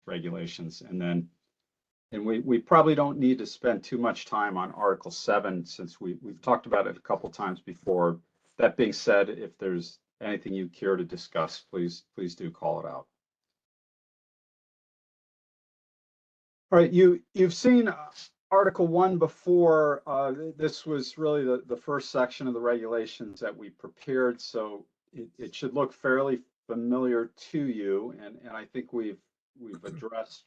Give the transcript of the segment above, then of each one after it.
regulations. And we probably don't need to spend too much time on Article 7 since we've talked about it a couple times before. That being said, if there's anything you care to discuss, please do call it out. All right, you've seen Article 1 before. This was really the first section of the regulations that we prepared, so it should look fairly familiar to you, and I think we've addressed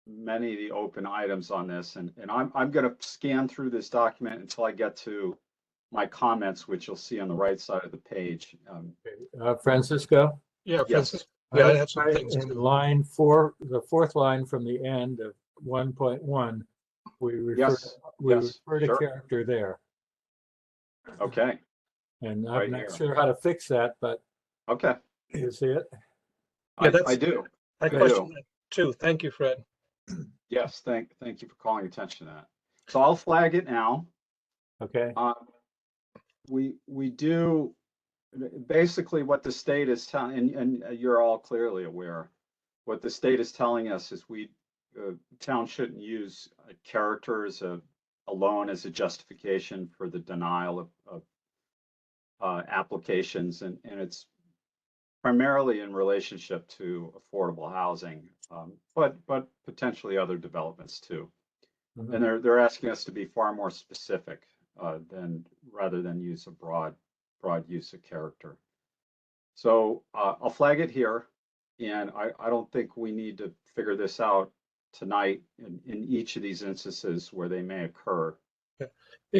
many of the open items on this, and I'm going to scan through this document until I get to my comments, which you'll see on the right side of the page. Francisco? Yeah, Yes. Francisco. Yeah, I have some things. In line 4, the fourth line from the end of 1.1, we refer to sure. character there. Okay. And I'm Right not here. sure how to fix that, but Okay. you see it? Yeah, I do. I question that too. Thank you, Fred. Yes, thank you for calling attention to that. So I'll flag it now. Okay. We do basically what the state is telling, and you're all clearly aware, what the state is telling us is town shouldn't use characters alone as a justification for the denial of applications, and it's primarily in relationship to affordable housing, but potentially other developments too. Mm-hmm. And they're asking us to be far more specific rather than use a broad use of character. So I'll flag it here, and I don't think we need to figure this out tonight in each of these instances where they may occur. Yeah.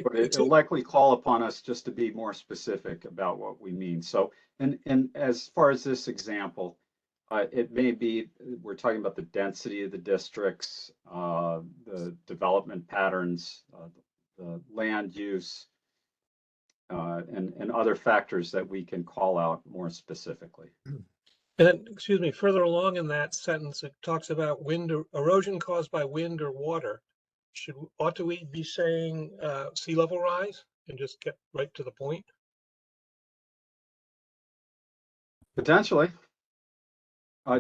But it'll likely call upon us just to be more specific about what we mean. So, and as far as this example, it may be we're talking about the density of the districts, the development patterns, the land use, and other factors that we can call out more specifically. And then, excuse me, further along in that sentence, it talks about erosion caused by wind or water. Ought we be saying sea level rise and just get right to the point? Potentially.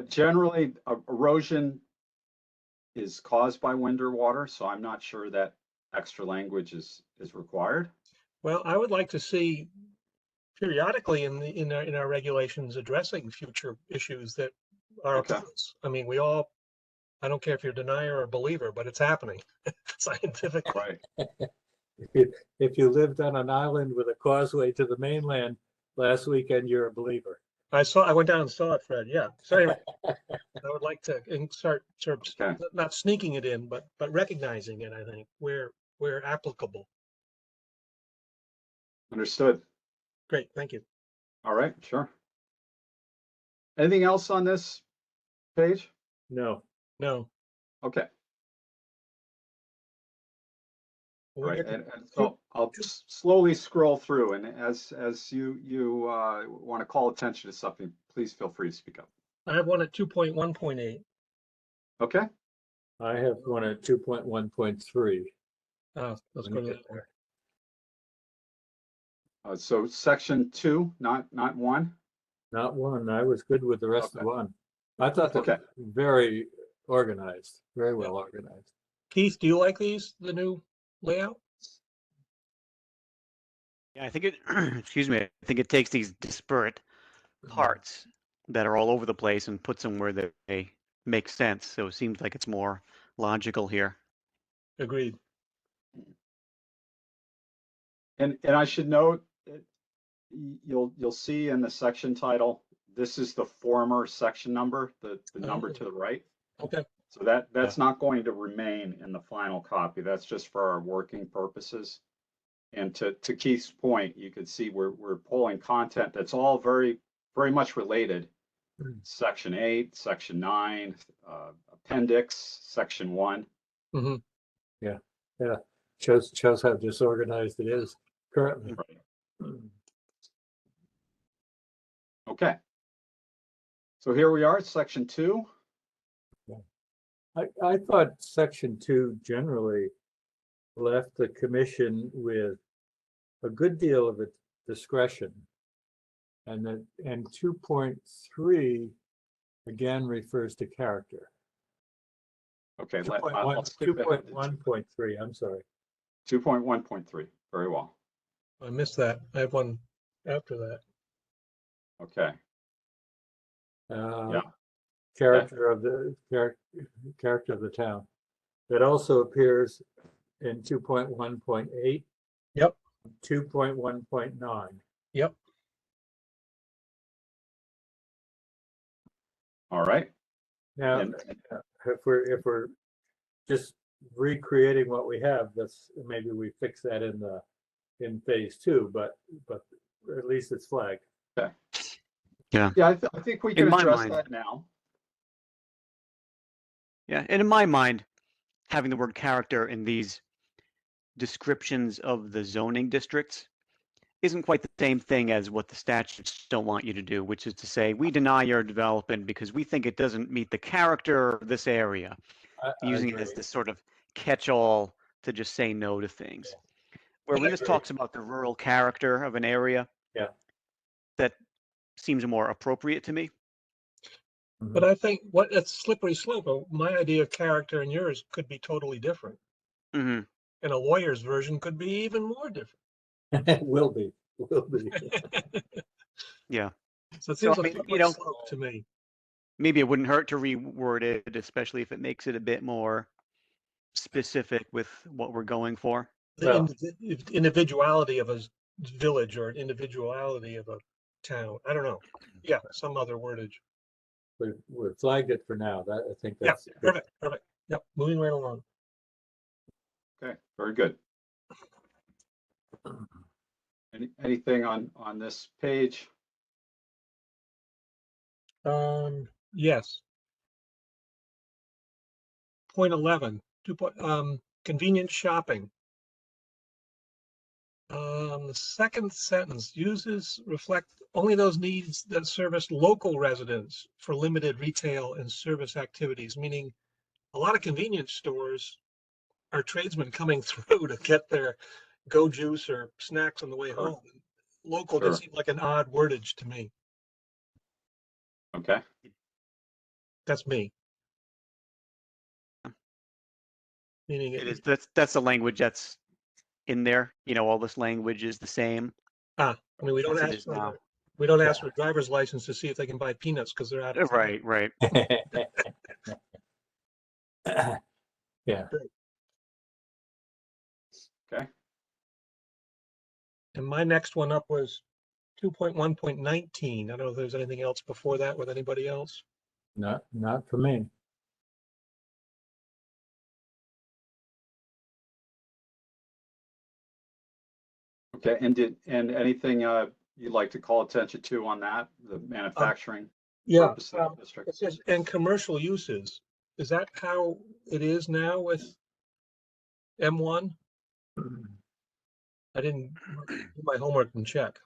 Generally, erosion is caused by wind or water, so I'm not sure that extra language is required. Well, I would like to see periodically in our regulations addressing future issues that are upon us. I mean, I don't care if you're a denier or a believer, but it's happening scientifically. Right. If you lived on an island with a causeway to the mainland last weekend, you're a believer. I went down and saw it, Fred. Yeah. So anyway, I would like to start sort of not sneaking it in, but recognizing it, I think, where applicable. Understood. Great, thank you. All right, sure. Anything else on this page? No. No. Okay. Right, and so I'll just slowly scroll through, and as you want to call attention to something, please feel free to speak up. I have one at 2.1.8. Okay. I have one at 2.1.3. Oh, let's go to that one. So section 2, not 1. Not 1. I was good with the rest of 1. I thought that was very organized, very well organized. Keith, do you like the new layout? Yeah, I think it, excuse me, I think it takes these disparate parts that are all over the place and puts them where they make sense. So it seems like it's more logical here. Agreed. And I should note, you'll see in the section title, this is the former section number, the number to the right. Okay. So that's not going to remain in the final copy. That's just for our working purposes. And to Keith's point, you can see we're pulling content that's all very much related. Section 8, Section 9, Appendix, Section 1. Mm-hmm. Yeah. Shows how disorganized it is currently. Right. Okay. So here we are, Section 2. I thought Section 2 generally left the commission with a good deal of its discretion, and 2.3 again refers to character. Okay, Two let, point I'll one, skip ahead to 2.1.3, I'm sorry. 2.1.3. Very well. I missed that. I have one after that. Okay, Uh, yeah, Character of the, character of the town. That also appears in 2.1.8, Yep, 2.1.9. yep. all right. Now, And if we're just recreating what we have, that's, maybe we fix that in phase 2, but at least it's flagged. okay. Yeah. Yeah, I think we In can my address mind. that now. Yeah. And in my mind, having the word character in these descriptions of the zoning districts isn't quite the same thing as what the statutes don't want you to do, which is to say, we deny your development because we think it doesn't meet the character of this area, I using it agree. as this sort of catch-all to just say no to things. Where when I this agree. talks about the rural character of an area, Yeah. that seems more appropriate to me. But I think what it's slippery slope. My idea of character and yours could be totally different. Mm-hmm. And a lawyer's version could be even more different. It will be. Yeah. So it So, seems I a mean, slippery slope to me. maybe it wouldn't hurt to reword it, especially if it makes it a bit more specific with what we're going for. The Well, individuality of a village or individuality of a town. I don't know. Yeah, some other wordage. we flagged it for now. That, I think Yeah, that's good. perfect, perfect. Yep, moving right along. Okay, very good. Anything on this page? Yes. Point 11, convenient shopping. The second sentence, uses reflect only those needs that service local residents for limited retail and service activities, meaning a lot of convenience stores are tradesmen coming through to get their go juice or snacks on the way Sure. home. Local Sure. just seems like an odd wordage to me. Okay, That's me. Meaning It is. That's the language that's in there. All this language is the same I mean, we don't as it ask is for now. we don't ask for a driver's license to see if they can buy peanuts because they're out of town. Right, right. Yeah. okay. And my next one up was 2.1.19. I don't know if there's anything else before that with anybody else. Not for me. Okay, and anything you'd like to call attention to on that, the manufacturing Yeah, purpose of the district? it says, and commercial uses. Is that how it is now with M1? I didn't do my homework and check.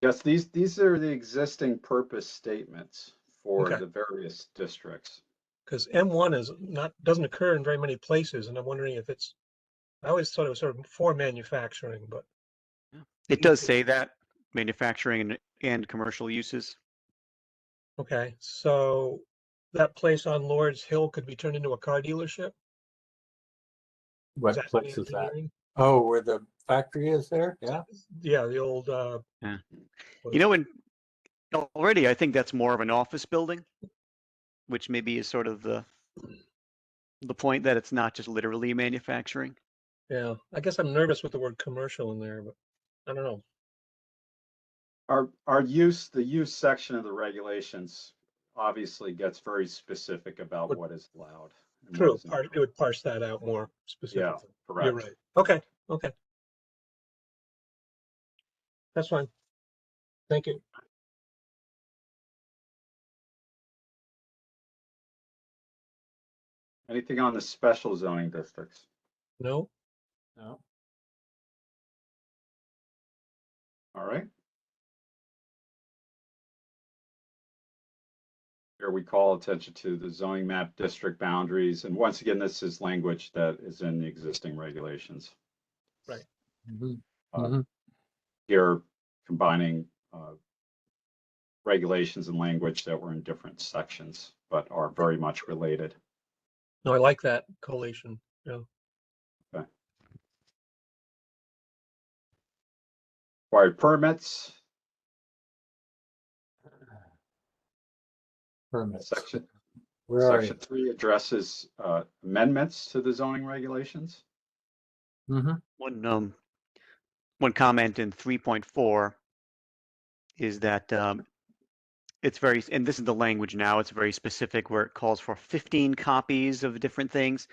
Yes, these are the existing purpose statements for Okay. the various districts. Because M1 doesn't occur in very many places, and I'm wondering if I always thought it was sort of for manufacturing, but It does say that manufacturing and commercial uses. okay. So that place on Lord's Hill could be turned into a car dealership? What that place is that? engineering? Oh, where the factory is there? Yeah. Yeah, the old Yeah. what You is know, it? and already I think that's more of an office building, which maybe is sort of the point that it's not just literally manufacturing. Yeah, I guess I'm nervous with the word commercial in there, but I don't know. The use section of the regulations obviously gets very specific about Would- what is allowed and what True, is not. it would parse that out more Yeah, specifically. correct. You're right. Okay, okay. That's fine. Thank you. Anything on the special zoning districts? No, No. All right. Here we call attention to the zoning map district boundaries. And once again, this is language that is in the existing regulations. right. Here combining regulations and language that were in different sections, but are very much related. No, I like that collation. Yeah. Required permits, Permits. section Where are you? Section 3 addresses amendments to the zoning regulations. Mm-hmm. One comment in 3.4 is that it's very, and this is the language now, it's very specific where it calls for 15 copies of different things.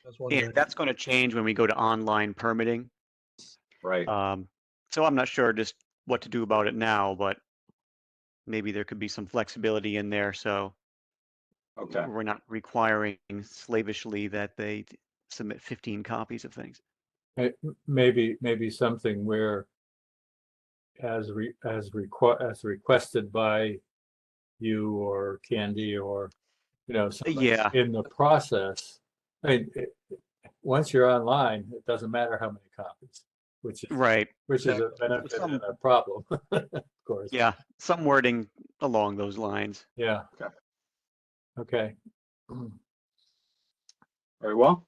I was And wondering. that's going to change when we go to online permitting. Right. So I'm not sure just what to do about it now, but maybe there could be some flexibility in there. So Okay. we're not requiring slavishly that they submit 15 copies of things. Maybe something where as requested by you or Candy or somebody Yeah. in the process. I mean, once you're online, it doesn't matter how many copies, which is Right. which is a benefit and a problem, of course. Yeah, some wording along those lines. Yeah. Okay. Okay. Very well.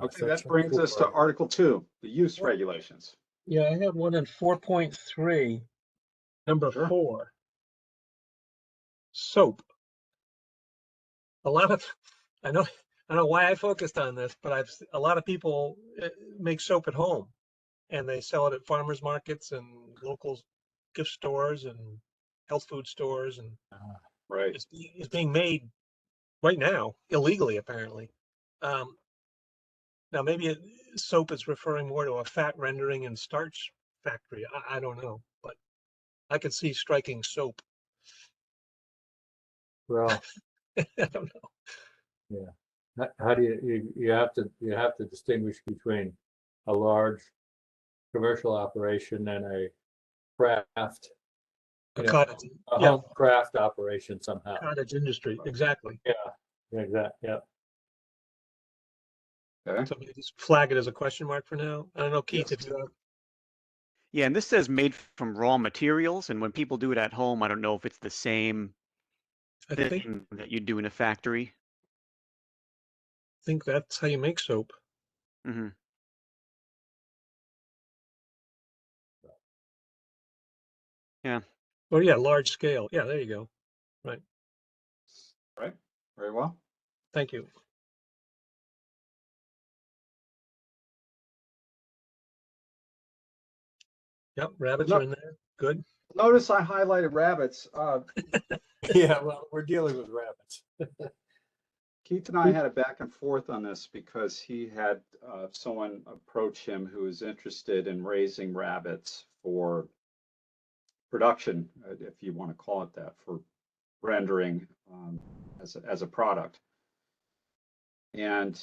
Okay, that Section brings us to 4. Article 2, the use regulations. Yeah, I have one in 4.3, number Sure. 4. Soap. A lot of, I don't know why I focused on this, but a lot of people make soap at home, and they sell it at farmers markets and local gift stores and health food stores, and Right. it's being made right now illegally, apparently. Now maybe soap is referring more to a fat rendering and starch factory. I don't know, but I could see striking soap. Well, I don't know. yeah. How do you have to distinguish between a large commercial operation and a craft, A cottage, a yeah, home craft operation somehow. cottage industry, exactly. Yeah, exactly. Yeah. Okay. So maybe just flag it as a question mark for now. I don't know, Keith, Yes. if you have. Yeah, and this says made from raw materials, and when people do it at home, I don't know if it's the same I think thing that you do in a factory. that's how you make soap. Mm-hmm. Yeah. Oh yeah, large scale. Yeah, there you go. Right. Right. Very well. Thank you. Yep, rabbits are in there. Good. Notice I highlighted rabbits. Yeah, well, we're dealing with rabbits. Keith and I had a back and forth on this because he had someone approach him who is interested in raising rabbits for production, if you want to call it that, for rendering as a product. And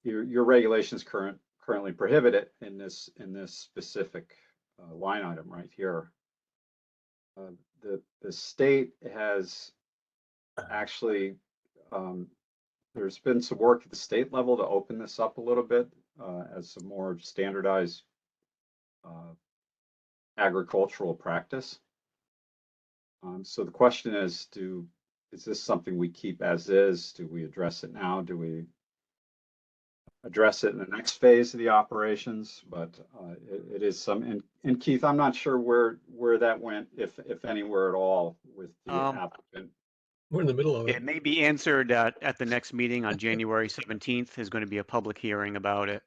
your regulations currently prohibit it in this specific line item right here. The state has actually there's been some work at the state level to open this up a little bit as a more standardized agricultural practice. So the question is, is this something we keep as is? Do we address it now? Do we address it in the next phase of the operations? But it is some, and Keith, I'm not sure where that went, if anywhere at all, with the applicant. We're in the middle of it. It may be answered at the next meeting on January 17th. Is going to be a public hearing about it.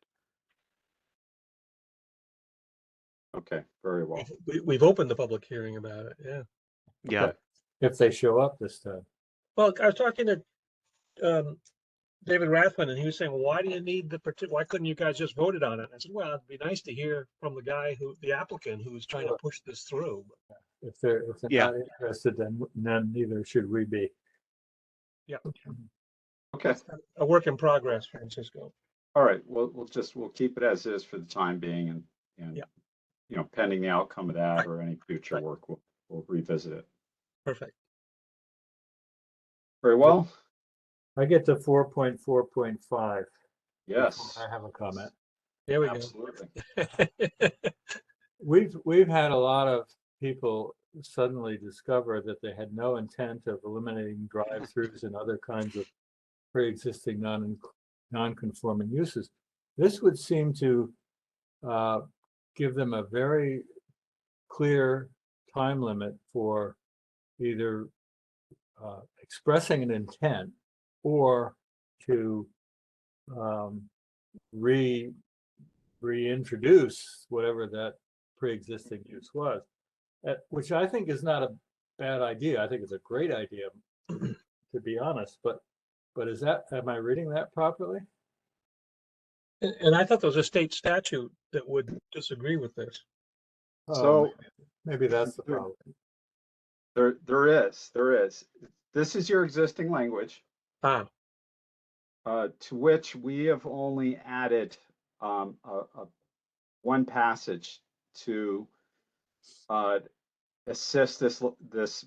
Okay, very well. We've opened the public hearing about it. Yeah. Yeah. Okay. If they show up this time. Well, I was talking to David Rathman, and he was saying, well, why do you need why couldn't you guys just voted on it? I said, well, it'd be nice to hear from the applicant who's trying to push this through. If they're not interested, then neither should we be. Yeah. Okay. A work in progress, Francisco. All right. We'll keep it as is for the time being, and yeah. Pending the outcome of that or any future work, we'll revisit it. Perfect. Very well. I get to 4.4.5. Yes. I have a comment. There we Absolutely. go. We've had a lot of people suddenly discover that they had no intent of eliminating drive-throughs and other kinds of pre-existing non-conforming uses. This would seem to give them a very clear time limit for either expressing an intent or to reintroduce whatever that pre-existing use was, which I think is not a bad idea. I think it's a great idea, to be honest. But is that, am I reading that properly? And I thought there was a state statute that would disagree with this. So maybe that's the problem. there is. This is your existing language, Ah, to which we have only added one passage to assist this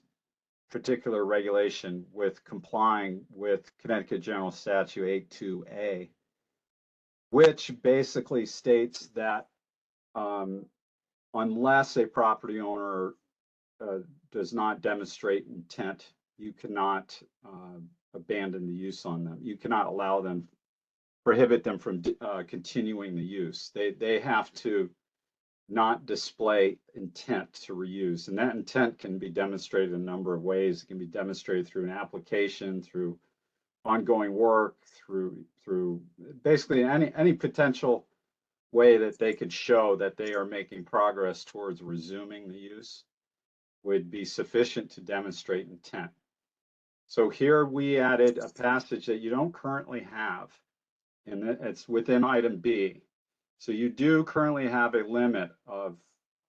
particular regulation with complying with Connecticut General Statute 82A, which basically states that unless a property owner does not demonstrate intent, you cannot abandon the use on them. You cannot allow them, prohibit them from continuing the use. They have to not display intent to reuse, and that intent can be demonstrated in a number of ways. It can be demonstrated through an application, through ongoing work, through basically any potential way that they could show that they are making progress towards resuming the use would be sufficient to demonstrate intent. So here we added a passage that you don't currently have, and it's within item B. So you do currently have a limit of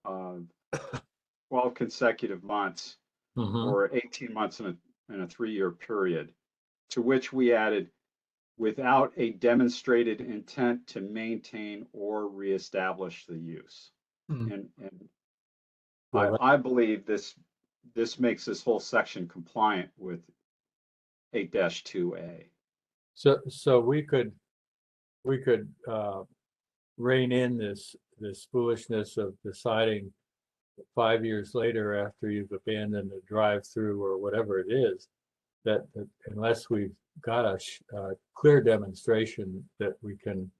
12 consecutive months or 18 months in a 3-year period, to which we added without a demonstrated intent to maintain or reestablish the use. And I believe this makes this whole section compliant with 8-2A. So we could rein in this foolishness of deciding 5 years later, after you've abandoned a drive-through or whatever it is, that unless we've got a clear demonstration that we can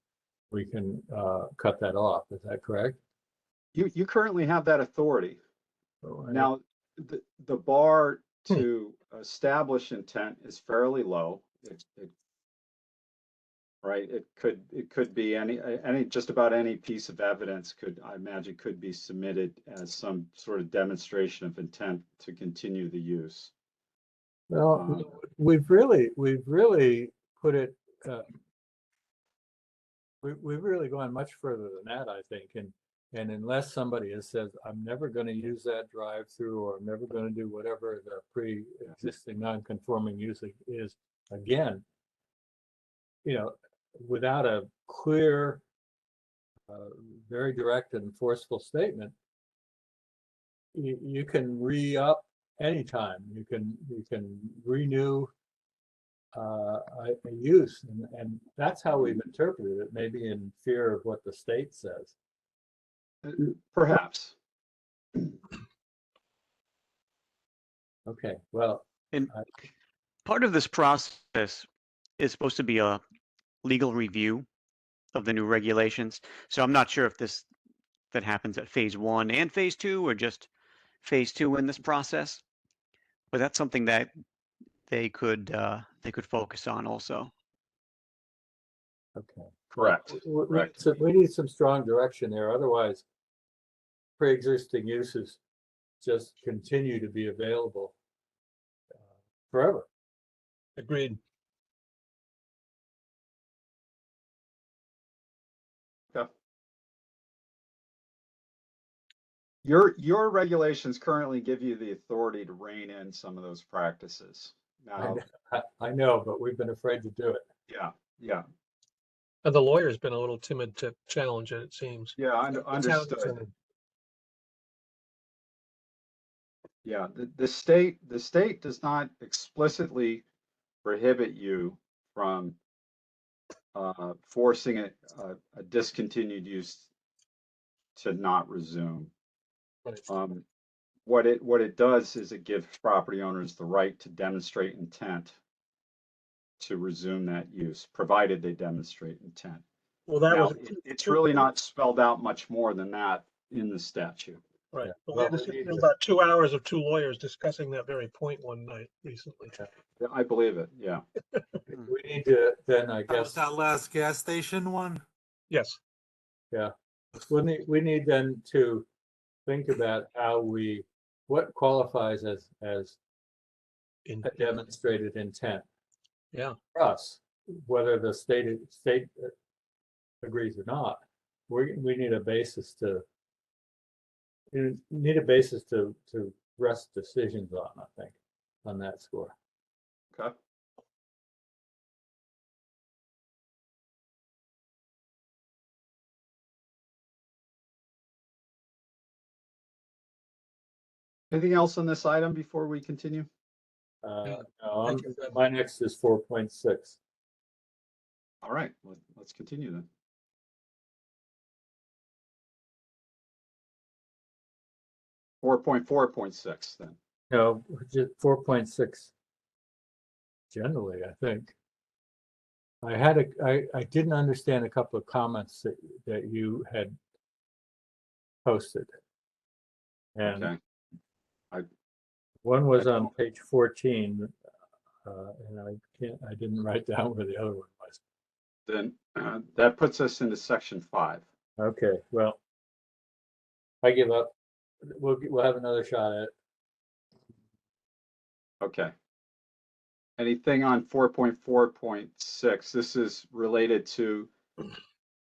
cut that off. Is that correct? You currently have that authority. Now, the bar to establish intent is fairly low. Right? It could be any just about any piece of evidence I imagine could be submitted as some sort of demonstration of intent to continue the use. Well, we've really put it. We've really gone much further than that, I think. And unless somebody has said, I'm never going to use that drive-through, or I'm never going to do whatever the pre-existing non-conforming use is again, without a clear, very direct and forceful statement, you can re-up anytime. You can renew a use, and that's how we've interpreted it. Maybe in fear of what the state says. Perhaps. Okay. Well, and part of this process is supposed to be a legal review of the new regulations. So I'm not sure if that happens at phase 1 and phase 2, or just phase 2 in this process, but that's something that they could focus on also. okay. Correct. So we need some strong direction there. Otherwise, pre-existing uses just continue to be available forever. agreed. Okay. Your regulations currently give you the authority to rein in some of those practices. Now, I know, but we've been afraid to do it. yeah. And the lawyer's been a little timid to challenge it seems. Yeah, understood. Attorney. Yeah, the state does not explicitly prohibit you from forcing a discontinued use to not resume. Right. what it does is it gives property owners the right to demonstrate intent to resume that use, provided they demonstrate intent. Well, that Now, was. it's really not spelled out much more than that in the statute. Right. Yeah. Well, Well, we had we need to- about 2 hours of two lawyers discussing that very point one night recently. I believe it, yeah. We need to then, I That was guess, that last gas station one? Yes. yeah. We need then to think about what qualifies as In, a demonstrated intent yeah. for us, whether the state agrees or not. We need a basis to rest decisions on, I think, on that score. Okay. Anything else on this item before we continue? Yeah. No, Thank you, Fred. my next is 4.6. All right, let's continue then. Four point 4.6 then. No, just 4.6 generally, I think. I didn't understand a couple of comments that you had posted. And Okay. one was I on don't- page 14, and I didn't write down where the other one was. Then that puts us into section 5. Okay, well, I give up. We'll have another shot at it. Okay. Anything on 4.4.6? This is related to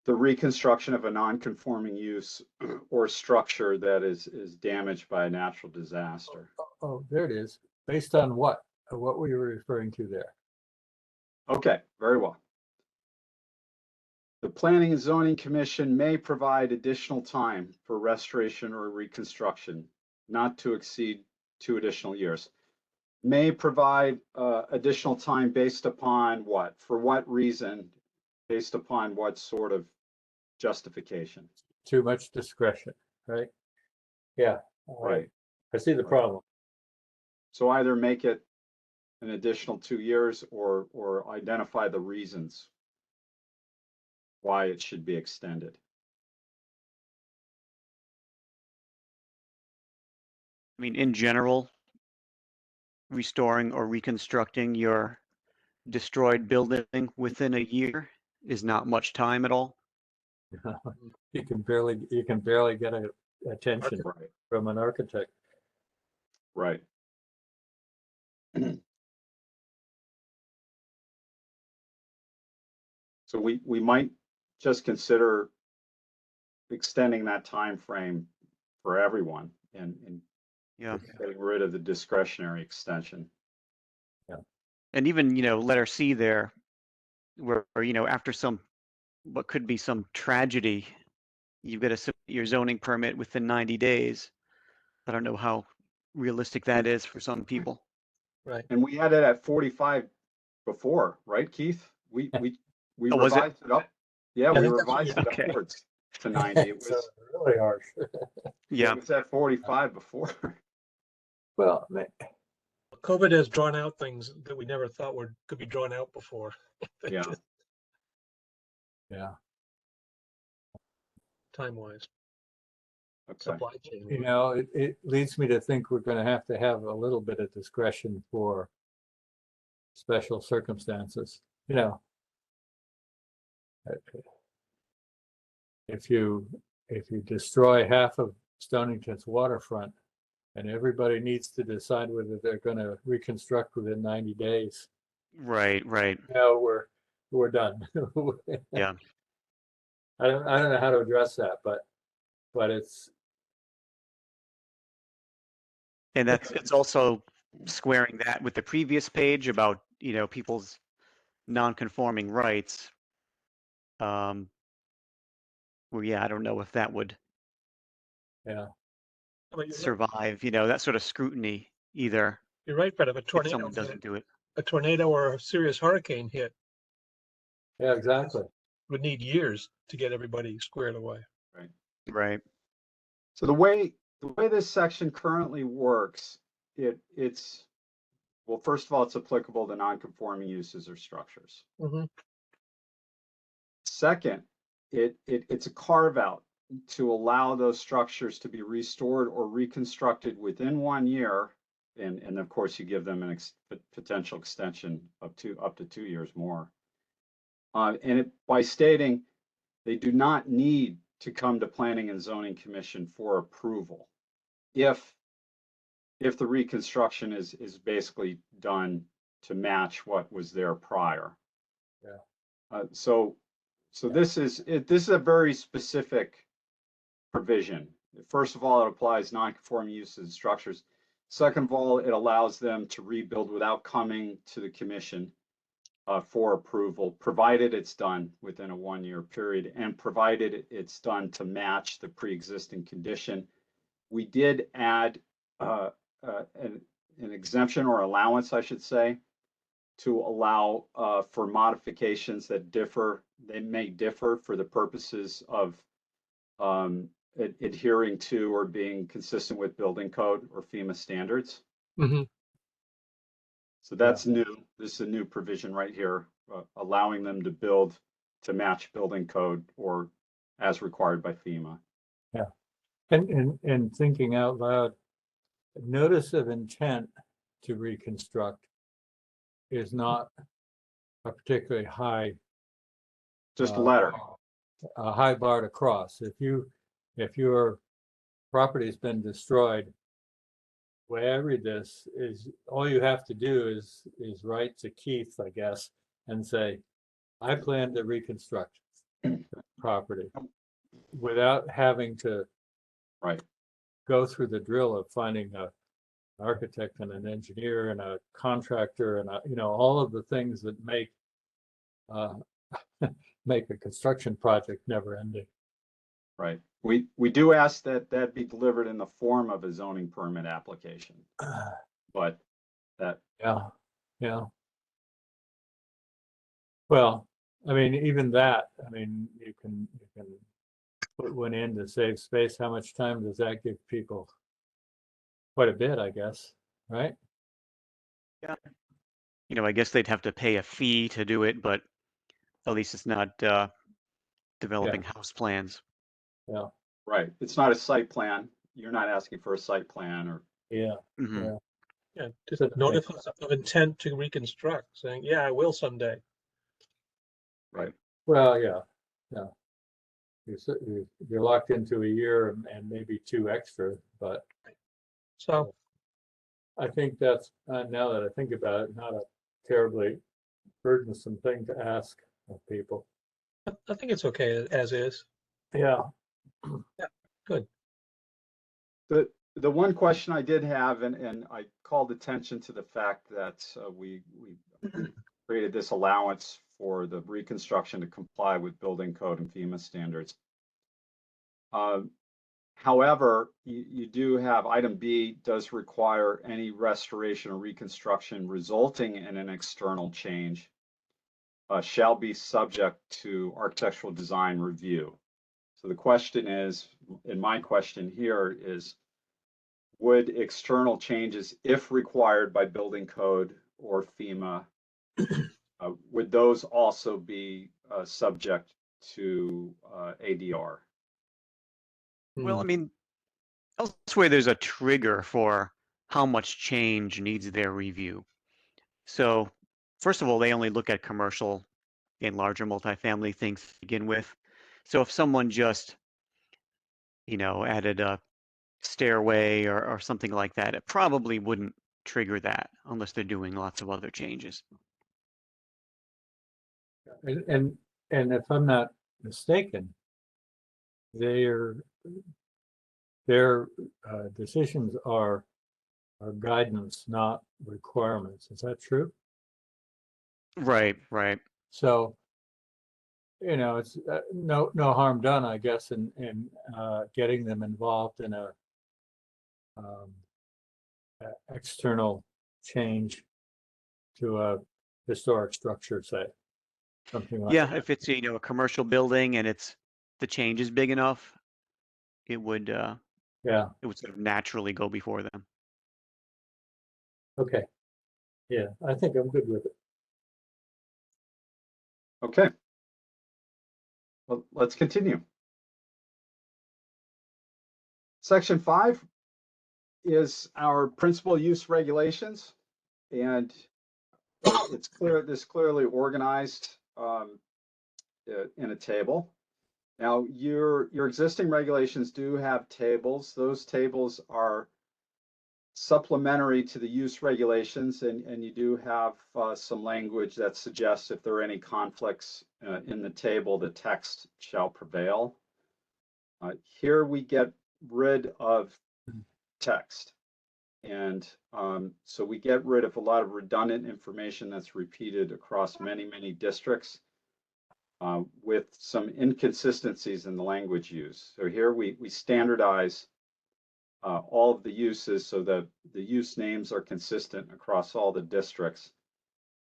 the reconstruction of a non-conforming use or structure that is damaged by a natural disaster. Oh, there it is. Based on what? What were you referring to there? Okay, very well. The Planning and Zoning Commission may provide additional time for restoration or reconstruction, not to exceed 2 additional years. May provide additional time based upon what? For what reason? Based upon what sort of justification? Too much discretion, right? Yeah. Right. I see the problem. So either make it an additional 2 years or identify the reasons why it should be extended. I mean, in general, restoring or reconstructing your destroyed building within a year is not much time at all. You can barely get attention Right, from an architect. right. So we might just consider extending that time frame for everyone and Yeah. getting rid of the discretionary extension. And even, letter C there, where, after what could be some tragedy, you've got to submit your zoning permit within 90 days. I don't know how realistic that is for some people. Right. And we had it at 45 before, right, Keith? We Oh, was it? revised it up. Yeah, I we think that's what revised it Okay. upwards to 90. It So was really harsh. Yeah. it was at 45 before. Well, COVID has drawn out things that we never thought could be drawn out before. Yeah. yeah. Time wise, Okay. supply chain. You know, it leads me to think we're going to have a little bit of discretion for special circumstances. If you destroy half of Stonington's waterfront and everybody needs to decide whether they're going to reconstruct within 90 days, Right. we're done. Yeah. I don't know how to address that, but it's And it's also squaring that with the previous page about, people's non-conforming rights. Well, yeah, I don't know if that would yeah. But you're right- survive, that sort of scrutiny either You're right, Fred. If a if tornado, someone doesn't do it. a tornado or a serious hurricane hit, Yeah, exactly. would need years to get everybody squared away. Right. Right. So the way the way this section currently works, it's, well, first of all, it's applicable to non-conforming uses or structures. Mhm. Second, it's a carve out to allow those structures to be restored or reconstructed within 1 year. And of course, you give them an potential extension up to 2 years more. By stating they do not need to come to Planning and Zoning Commission for approval if the reconstruction is basically done to match what was there prior. Yeah. So this is a very specific provision. First of all, it applies non-conforming uses and structures. Second of all, it allows them to rebuild without coming to the commission for approval, provided it's done within a 1 year period and provided it's done to match the pre-existing condition. We did add an exemption or allowance, I should say, to allow for modifications that differ. They may differ for the purposes of adhering to or being consistent with building code or FEMA standards. Mhm. So that's new. This is a new provision right here, allowing them to build to match building code or as required by FEMA. Yeah. And thinking out loud, notice of intent to reconstruct is not a particularly high, Just a letter. a high bar to cross. If your property's been destroyed, the way I read this is all you have to do is write to Keith, I guess, and say, I plan to reconstruct the property without having to Right. go through the drill of finding an architect and an engineer and a contractor and all of the things that make make a construction project never ending. Right. We do ask that be delivered in the form of a zoning permit application, but that. Yeah. Well, I mean, even that, I mean, you can put one in to save space. How much time does that give people? Quite a bit, I guess, right? Yeah. I guess they'd have to pay a fee to do it, but at least it's not developing house plans. Yeah. Right. It's not a site plan. You're not asking for a site plan or. Yeah. Mhm. Yeah. Yeah, just a notice of intent to reconstruct, saying, yeah, I will someday. Right. Well, yeah. You're locked into a year and maybe 2 extra, but So, I think that's now that I think about it, not a terribly burdensome thing to ask of people. I think it's okay as is. Yeah. Good. The one question I did have, and I called attention to the fact that we created this allowance for the reconstruction to comply with building code and FEMA standards. However, you do have item B does require any restoration or reconstruction resulting in an external change shall be subject to architectural design review. So the question is, and my question here is, would external changes, if required by building code or FEMA, would those also be subject to ADR? Well, I mean, elsewhere there's a trigger for how much change needs their review. So, first of all, they only look at commercial and larger multifamily things to begin with. So if someone just, added a stairway or something like that, it probably wouldn't trigger that unless they're doing lots of other changes. And if I'm not mistaken, their decisions are guidance, not requirements. Is that true? Right. So, it's no harm done, I guess, in getting them involved in a external change to a historic structure, say, something like that. If it's a commercial building and the change is big enough, it would Yeah. It would sort of naturally go before them. Okay. Yeah, I think I'm good with it. Okay. Well, let's continue. Section 5 is our principal use regulations, and it's clear this clearly organized in a table. Now, your existing regulations do have tables. Those tables are supplementary to the use regulations, and you do have some language that suggests if there are any conflicts in the table, the text shall prevail. Here we get rid of text. And so we get rid of a lot of redundant information that's repeated across many, many districts with some inconsistencies in the language used. So here we standardize all of the uses so that the use names are consistent across all the districts.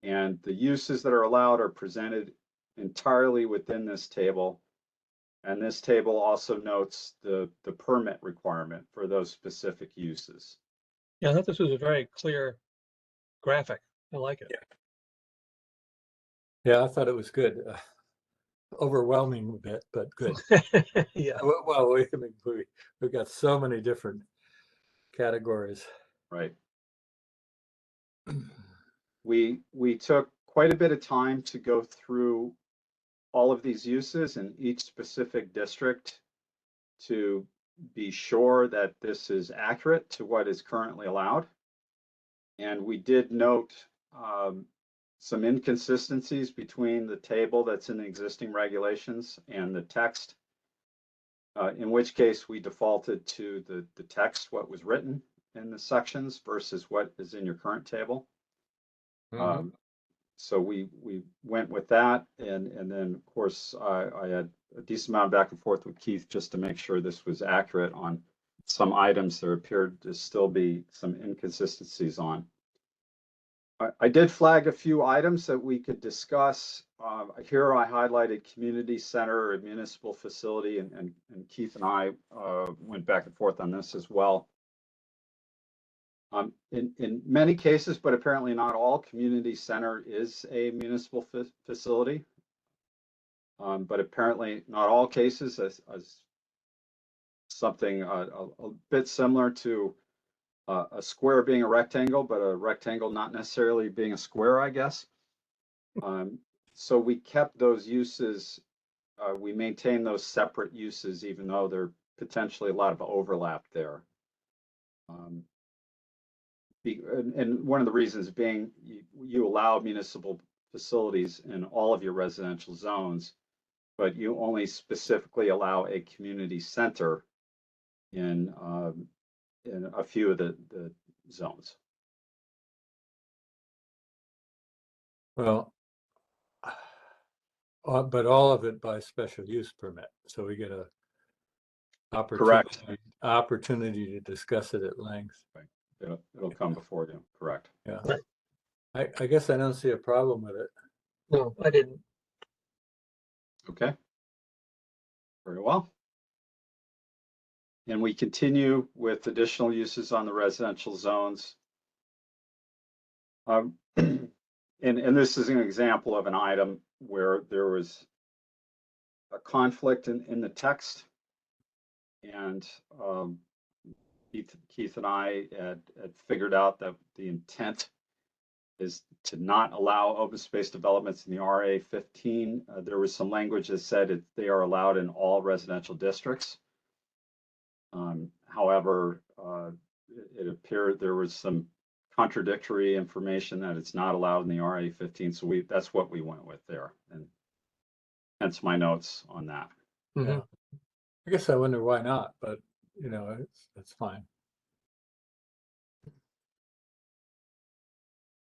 And the uses that are allowed are presented entirely within this table. And this table also notes the permit requirement for those specific uses. Yeah, I thought this was a very clear graphic. I like it. Yeah, I thought it was good. Overwhelming a bit, but good. Yeah. Well, we've got so many different categories. Right. We took quite a bit of time to go through all of these uses in each specific district to be sure that this is accurate to what is currently allowed. And we did note some inconsistencies between the table that's in the existing regulations and the text, in which case we defaulted to the text, what was written in the sections versus what is in your current table. So we went with that, and then of course I had a decent amount of back and forth with Keith just to make sure this was accurate on some items there appeared to still be some inconsistencies on. I did flag a few items that we could discuss. Here I highlighted community center or municipal facility, and Keith and I went back and forth on this as well. In many cases, but apparently not all, community center is a municipal facility. But apparently not all cases, as something a bit similar to a square being a rectangle, but a rectangle not necessarily being a square, I guess. So we kept those uses, we maintain those separate uses, even though there are potentially a lot of overlap there. And one of the reasons being you allow municipal facilities in all of your residential zones, but you only specifically allow a community center in a few of the zones. Well, but all of it by special use permit. So we get a opportunity to discuss it at length. Right. It'll come before you, correct? Yeah. Right. I guess I don't see a problem with it. No, I didn't. Okay. Very well. And we continue with additional uses on the residential zones. And this is an example of an item where there was a conflict in the text. And Keith and I had figured out that the intent is to not allow open space developments in the RA 15. There was some language that said they are allowed in all residential districts. However, it appeared there was some contradictory information that it's not allowed in the RA 15. So that's what we went with there, and hence my notes on that. Mm-hmm. Yeah. I guess I wonder why not, but you know, it's fine.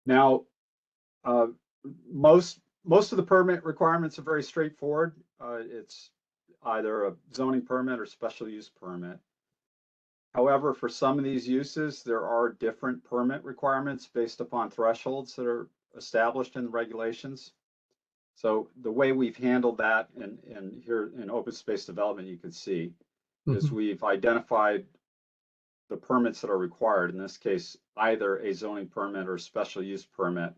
Now, most of the permit requirements are very straightforward. It's either a zoning permit or special use permit. However, for some of these uses, there are different permit requirements based upon thresholds that are established in the regulations. So the way we've handled that, and here in open space development, you can see, is we've identified the permits that are required, in this case, either a zoning permit or special use permit.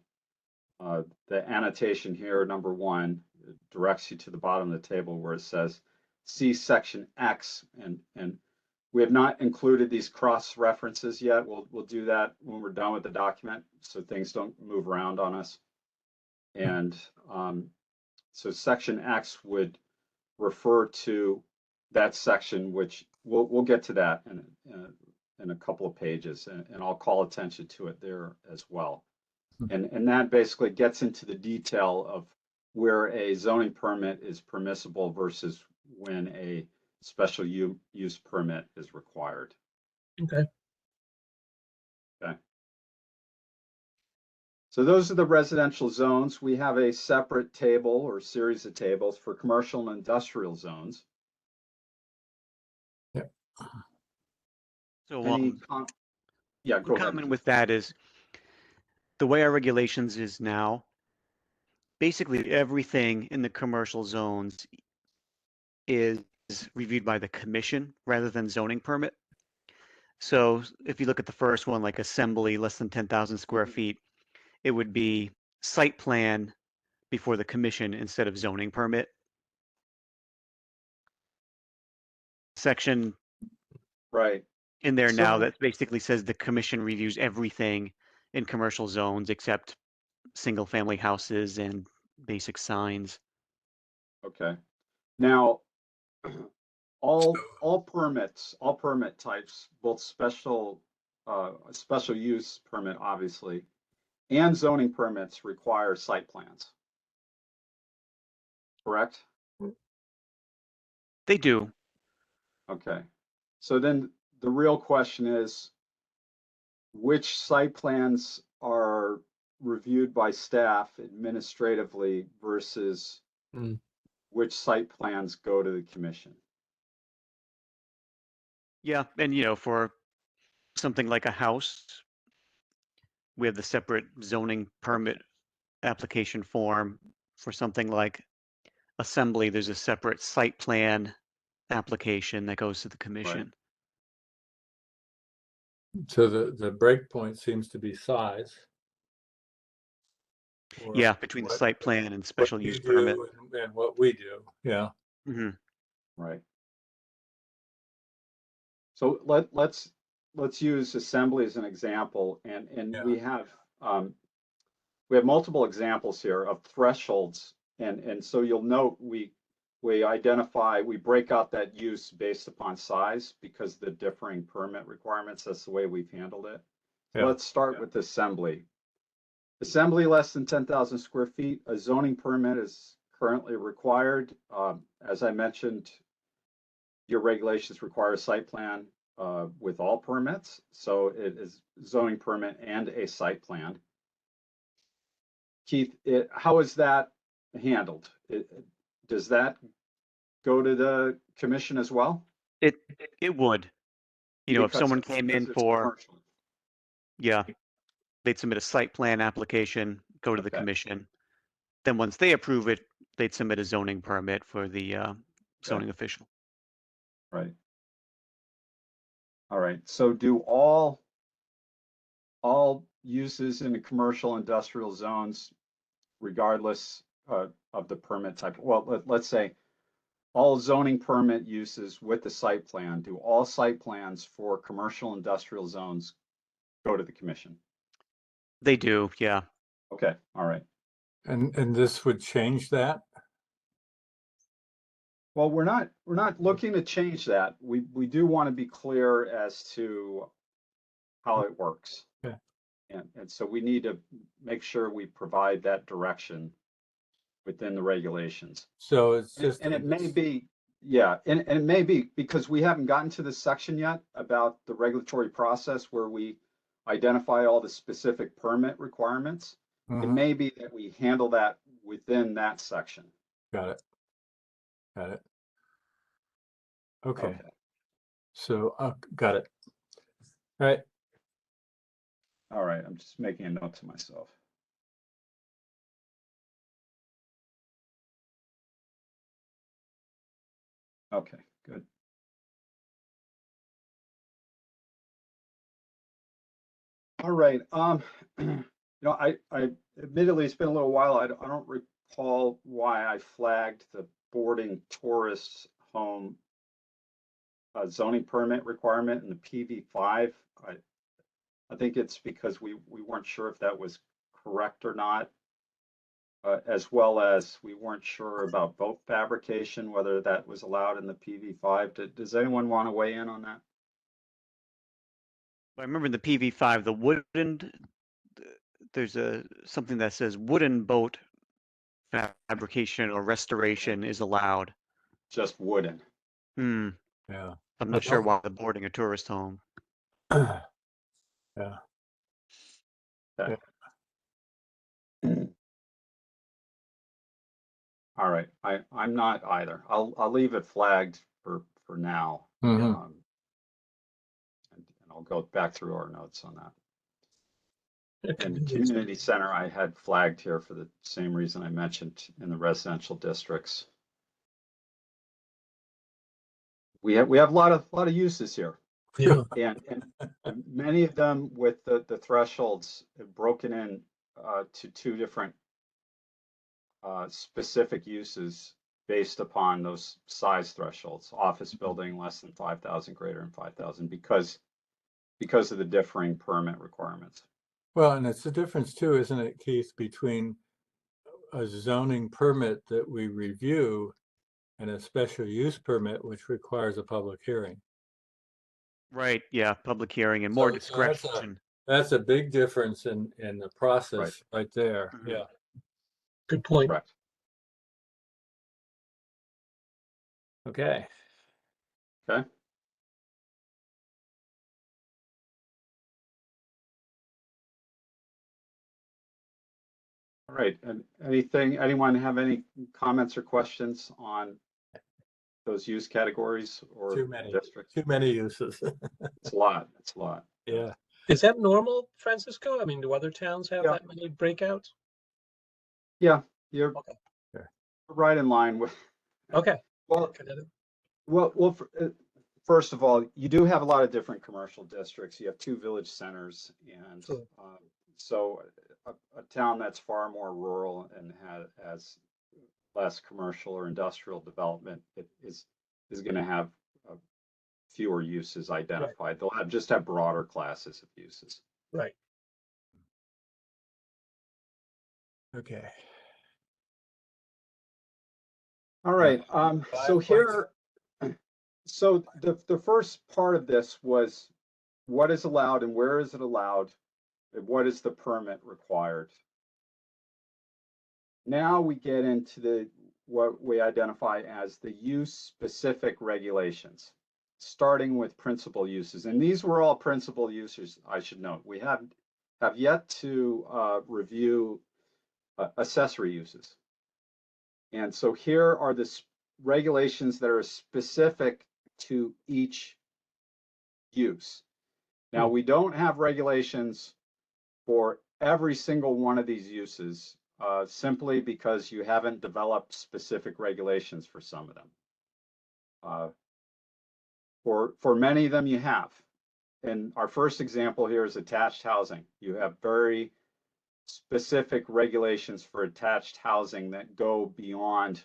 The annotation here, number 1, directs you to the bottom of the table where it says, see section X, and we have not included these cross references yet. We'll do that when we're done with the document so things don't move around on us. And so section X would refer to that section, which we'll get to that in a couple of pages, and I'll call attention to it there as well. And that basically gets into the detail of where a zoning permit is permissible versus when a special use permit is required. Okay. Okay. So those are the residential zones. We have a separate table or series of tables for commercial and industrial zones. Yep. So yeah, go one ahead. comment with that is the way our regulations is now, basically everything in the commercial zones is reviewed by the commission rather than zoning permit. So if you look at the first one, like assembly, less than 10,000 square feet, it would be site plan before the commission instead of zoning permit. Section Right. in there So- now that basically says the commission reviews everything in commercial zones except single family houses and basic signs. Okay. Now, all permits, all permit types, both special use permit, obviously, and zoning permits require site plans. Correct? They do. Okay. So then the real question is, which site plans are reviewed by staff administratively versus Mm. which site plans go to the commission? Yeah, and for something like a house, we have the separate zoning permit application form. For something like assembly, there's a separate site plan application that goes to the commission. So the break point seems to be size. or Yeah, between the what- site plan and what special you use do permit. and what we do. Yeah. hmm Right. So let's use assembly as an example, and Yeah. we have multiple examples here of thresholds, and so you'll note we break out that use based upon size because the differing permit requirements. That's the way we've handled it. So Yeah. let's start with assembly. Assembly less than 10,000 square feet, a zoning permit is currently required. As I mentioned, your regulations require a site plan with all permits. So it is zoning permit and a site plan. Keith, how is that handled? Does that go to the commission as well? It would. If Because someone came in it's for, commercial. yeah, they'd submit a site plan application, go to the Okay. commission. Then once they approve it, they'd submit a zoning permit for the zoning official. Right. All right. So do all uses in the commercial industrial zones, regardless of the permit type? Well, let's say all zoning permit uses with the site plan, do all site plans for commercial industrial zones go to the commission? They do, yeah. Okay. All right. And this would change that? Well, we're not looking to change that. We do want to be clear as to how it works. Okay. And so we need to make sure we provide that direction within the regulations. So it's just. And it may be, yeah, and it may be because we haven't gotten to this section yet about the regulatory process where we identify all the specific permit requirements. It Mhm. may be that we handle that within that section. Got it. Got it. Okay. Okay. So, got it. All right. All right. I'm just making a note to myself. Okay, good. All right. I admittedly, it's been a little while. I don't recall why I flagged the boarding tourist home zoning permit requirement in the PV5. I think it's because we weren't sure if that was correct or not, as well as we weren't sure about boat fabrication, whether that was allowed in the PV5. Does anyone want to weigh in on that? I remember in the PV5, the wooden, there's something that says wooden boat fabrication or restoration is allowed. Just wooden. Hmm. Yeah. I'm not sure why they're boarding a tourist home. Yeah. Okay. All right, I'm not either. I'll leave it flagged for now. Mhm. And I'll go back through our notes on that. And Convenience. community center I had flagged here for the same reason I mentioned in the residential districts. We have a lot of uses here, Yeah. and many of them with the thresholds broken in to two different specific uses based upon those size thresholds. Office building less than 5,000, greater than 5,000, because of the differing permit requirements. Well, and it's the difference too, isn't it, Keith, between a zoning permit that we review and a special use permit, which requires a public hearing. Right, yeah, public hearing and more So discretion. that's a big difference in the process right there. Mhm. Yeah. Good point. Correct. Okay. Okay. All right. And anyone have any comments or questions on those use categories or Too many. districts? Too many uses. It's a lot. It's a lot. Yeah. Is that normal, Francisco? I mean, do other towns have Yeah. that many breakouts? Yeah, you're Okay. Sure. right in line with. Okay. Well, Connecticut. first of all, you do have a lot of different commercial districts. You have two village centers, and Sure. so a town that's far more rural and has less commercial or industrial development is going to have fewer uses identified. They'll just have broader classes of uses. Right. Okay. All right. So 5 here, so the first part of this was what is allowed and where is it allowed, and what is the permit required. Now we get into what we identify as the use-specific regulations, starting with principal uses. And these were all principal uses, I should note. We have yet to review accessory uses. And so here are the regulations that are specific to each use. Now, we don't have regulations for every single one of these uses, simply because you haven't developed specific regulations for some of them. For many of them, you have. And our first example here is attached housing. You have very specific regulations for attached housing that go beyond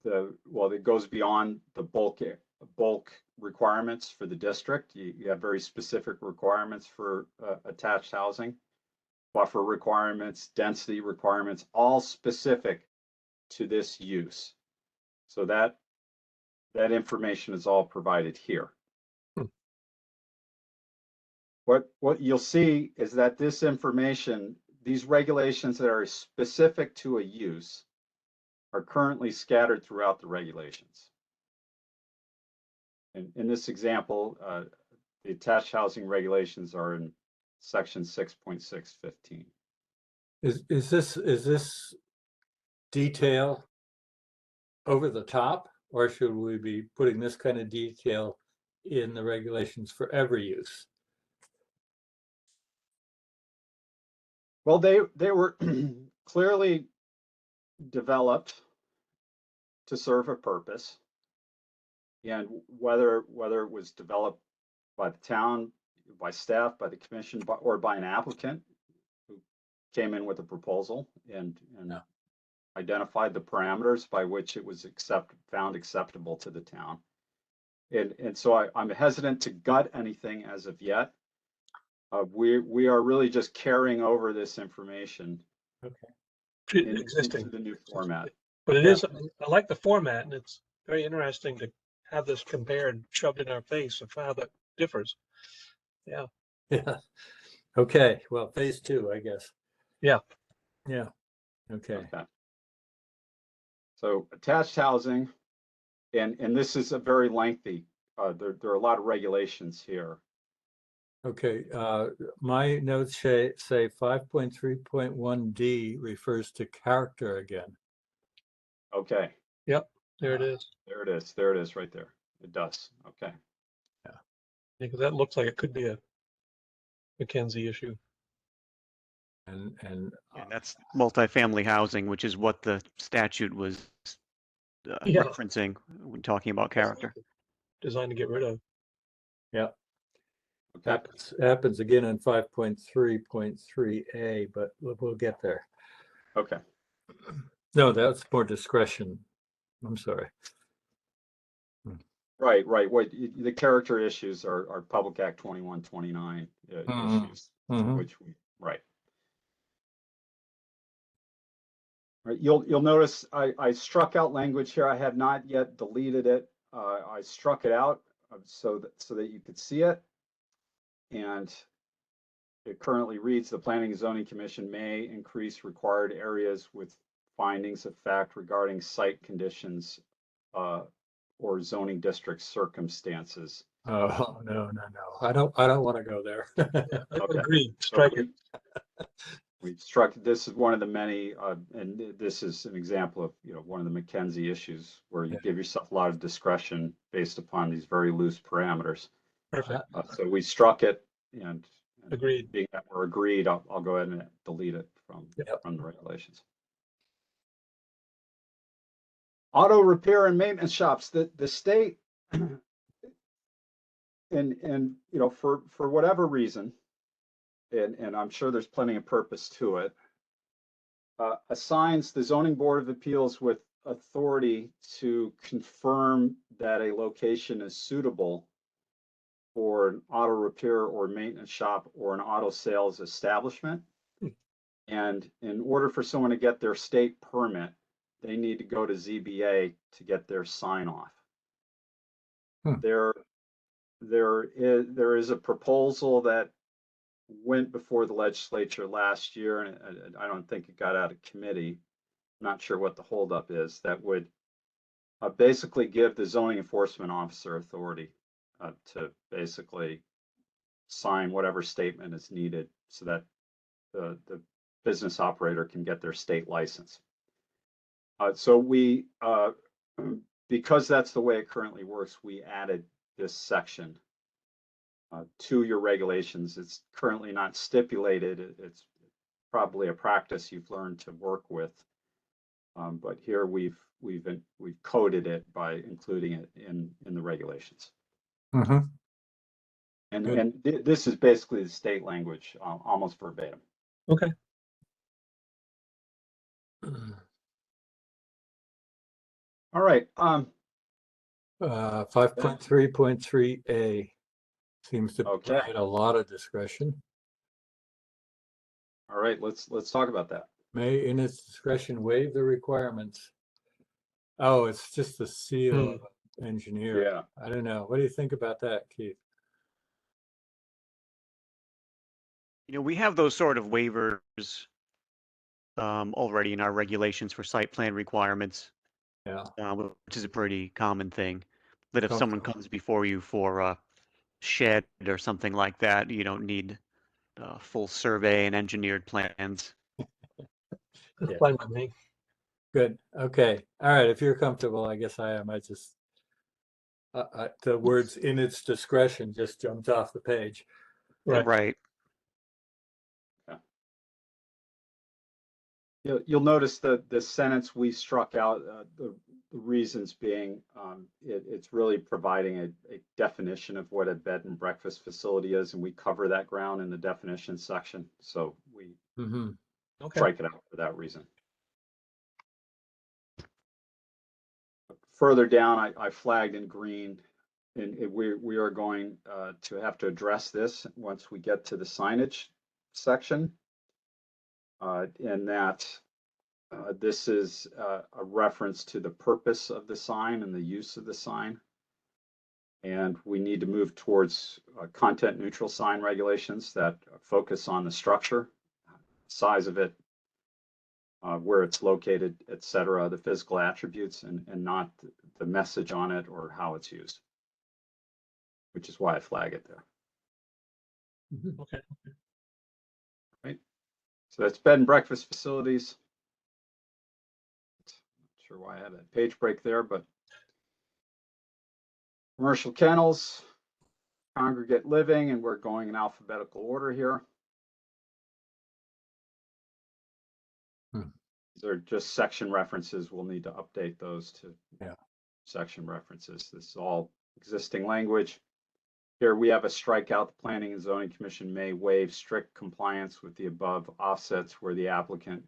it goes beyond the bulk requirements for the district. You have very specific requirements for attached housing, buffer requirements, density requirements, all specific to this use. So that information is all provided here. What you'll see is that this information, these regulations that are specific to a use, are currently scattered throughout the regulations. In this example, the attached housing regulations are in section 6.615. Is this detail over the top, or should we be putting this kind of detail in the regulations for every use? Well, they were clearly developed to serve a purpose, and whether it was developed by the town by staff, by the commission, or by an applicant who came in with a proposal and identified the parameters by which it was found acceptable to the town. And so I'm hesitant to gut anything as of yet. We are really just carrying over this information Existing. into the new format. But it is, I like the format, and it's very interesting to have this compared, shoved in our face of how that differs. Yeah. Yeah. Okay. Well, phase 2, I guess. Yeah. Yeah. Okay. So attached housing, and this is a very lengthy, there are a lot of regulations here. Okay. My notes say 5.3.1D refers to character again. Okay. Yep. There it is. There it is. There it is right there. It does. Okay. Yeah. Because that looks like it could be a McKenzie issue. And that's multifamily housing, which is what the statute was referencing when talking about character. Designed to get rid of. yeah. Okay. Happens again in 5.3.3A, but we'll get there. Okay. No, that's more discretion. I'm sorry. Right. What the character issues are Public Act 2129 issues, which right. Right. You'll notice I struck out language here. I have not yet deleted it. I struck it out so that you could see it. And it currently reads, the Planning and Zoning Commission may increase required areas with findings of fact regarding site conditions or zoning district circumstances. Oh, no. I don't want to go there. Okay. Agreed. Strike it. We've struck, this is one of the many, and this is an example of, one of the McKenzie issues where you give yourself a lot of discretion based upon these very loose parameters. Perfect. So we struck it, and Agreed. being that we're agreed, I'll go ahead and delete it from the regulations. Auto repair and maintenance shops, the state, and for whatever reason, and I'm sure there's plenty of purpose to it, assigns the Zoning Board of Appeals with authority to confirm that a location is suitable for an auto repair or maintenance shop or an auto sales establishment. And in order for someone to get their state permit, they need to go to ZBA to get their sign off. There is a proposal that went before the legislature last year, and I don't think it got out of committee. I'm not sure what the holdup is. That would basically give the zoning enforcement officer authority to basically sign whatever statement is needed so that the business operator can get their state license. So we, because that's the way it currently works, we added this section to your regulations. It's currently not stipulated. It's probably a practice you've learned to work with, but here we've coded it by including it in the regulations. And this is basically the state language, almost verbatim. Okay. All right. 5.3.3A seems to provide a lot of discretion. All right, let's talk about that. May, in its discretion, waive the requirements. Oh, it's just the seal of engineer. Yeah. I don't know. What do you think about that, Keith? We have those sort of waivers already in our regulations for site plan requirements. Yeah. Which is a pretty common thing. That if someone comes before you for a shed or something like that, you don't need a full survey and engineered plans. That's fine with me. Good. Okay. All right. If you're comfortable, I guess I am. I just the words "in its discretion" just jumped off the page. Right. You'll notice the sentence we struck out, the reasons being, it's really providing a definition of what a bed and breakfast facility is, and we cover that ground in the definition section. So we Okay. strike it out for that reason. Further down, I flagged in green, and we are going to have to address this once we get to the signage section. In that this is a reference to the purpose of the sign and the use of the sign. And we need to move towards content neutral sign regulations that focus on the structure, size of it, where it's located, et cetera, the physical attributes, and not the message on it or how it's used, which is why I flag it there. Okay. Right. So that's bed and breakfast facilities. Not sure why I had that page break there, but commercial kennels, congregate living, and we're going in alphabetical order here. These are just section references. We'll need to update those to section references. This is all existing language. Here we have a strikeout. The Planning and Zoning Commission may waive strict compliance with the above offsets where the applicant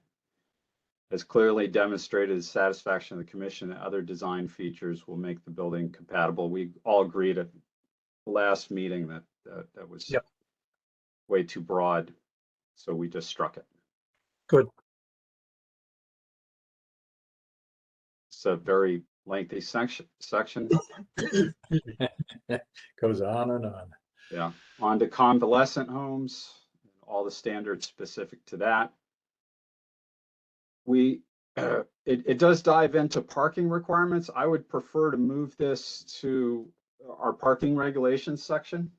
has clearly demonstrated his satisfaction of the commission that other design features will make the building compatible. We all agreed at the last meeting that that was way too broad, so we just struck it. Good. It's a very lengthy section. Goes on and on. Yeah, on to convalescent homes, all the standards specific to that. It does dive into parking requirements. I would prefer to move this to our parking regulations section.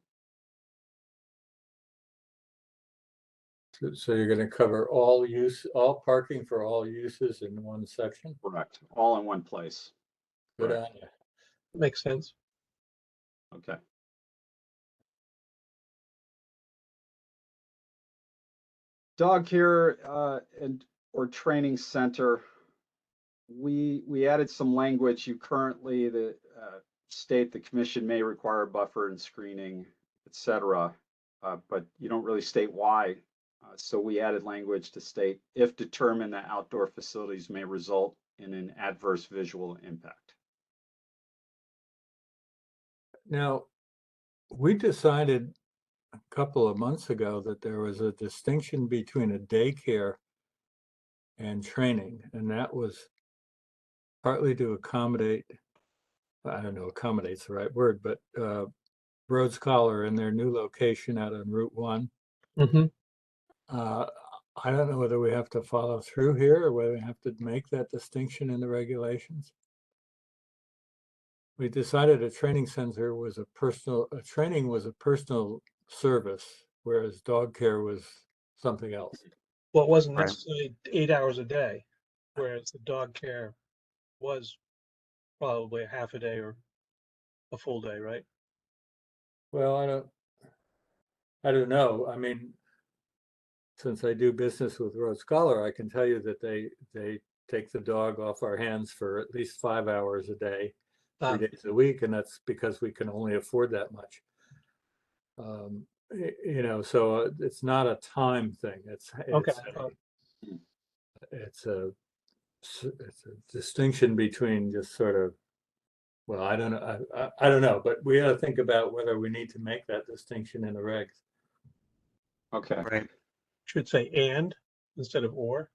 So you're going to cover all parking for all uses in one section? Correct, all in one place. Good on you. Makes sense. Okay. Dog care or training center. We added some language. You currently state the commission may require a buffer and screening, etc. But you don't really state why. So we added language to state if determined that outdoor facilities may result in an adverse visual impact. Now, we decided a couple of months ago that there was a distinction between a daycare and training, and that was partly to accommodate, I don't know, accommodate's the right word, but Rhodes Collar in their new location out on Route 1. I don't know whether we have to follow through here or whether we have to make that distinction in the regulations. We decided a training center was training was a personal service, whereas dog care was something else. Well, it wasn't Right. necessarily 8 hours a day, whereas the dog care was probably a half a day or a full day, right? Well, I don't know. I mean, since I do business with Rhodes Collar, I can tell you that they take the dog off our hands for at least 5 hours a day, 3 days a week, and that's because we can only afford that much. You know, so it's not a time thing. It's a distinction between just sort of, well, I don't know, I don't know, but we got to think about whether we need to make that distinction in the regs. Okay. Right. Should say and instead of or.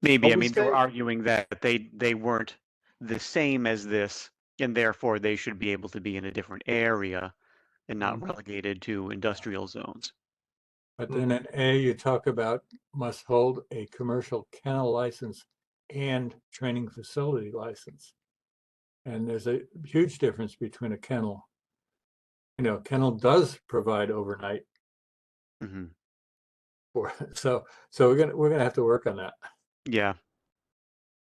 Maybe. But I we mean, they were say- arguing that they weren't the same as this, and therefore they should be able to be in a different area and not relegated to industrial zones. But then in A, you talk about must hold a commercial kennel license and training facility license. And there's a huge difference between a kennel. You know, kennel does provide overnight. So we're gonna have to work on that. Yeah.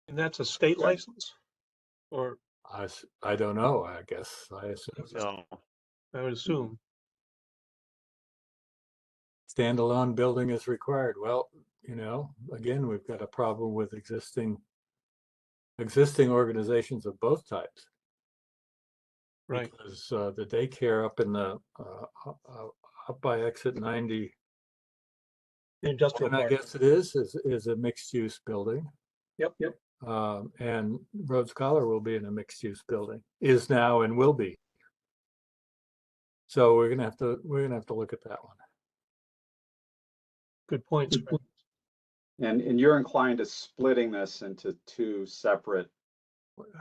And that's a state license? Or I don't know, I guess. I assume So I would assume. standalone building is required. Well, you know, again, we've got a problem with existing organizations of both types. Right. Because the daycare up in the up by exit 90, The industrial and I park. guess it is a mixed use building. Yep. Yep. And Rhodes Scholar will be in a mixed use building, is now and will be. So we're gonna have to look at that one. Good points. And you're inclined to splitting this into two separate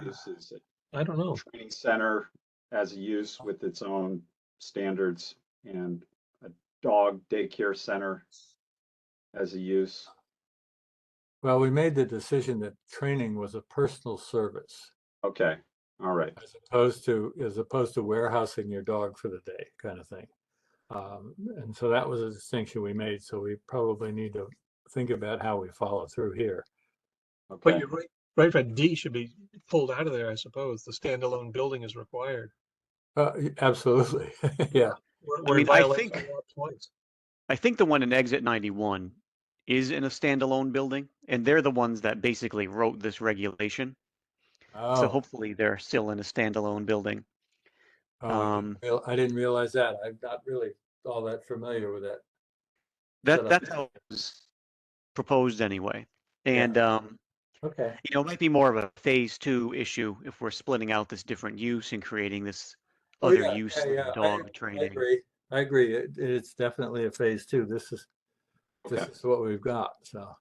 uses. I don't know. Training center as a use with its own standards and a dog daycare center as a use. Well, we made the decision that training was a personal service. Okay, all right. As opposed to warehousing your dog for the day kind of thing. And so that was a distinction we made. So we probably need to think about how we follow through here. Okay. But you're right, Fred. D should be pulled out of there, I suppose. The standalone building is required. Absolutely. Yeah. We're in violation of law twice. I think the one in Exit 91 is in a standalone building, and they're the ones that basically wrote this regulation. So Oh, hopefully they're still in a standalone building. I didn't realize that. I'm not really all that familiar with that. That's how it was proposed anyway. And Okay. you know, it might be more of a phase 2 issue if we're splitting out this different use and creating this other use of dog training. I agree. It's definitely a phase 2. This is what we've got. So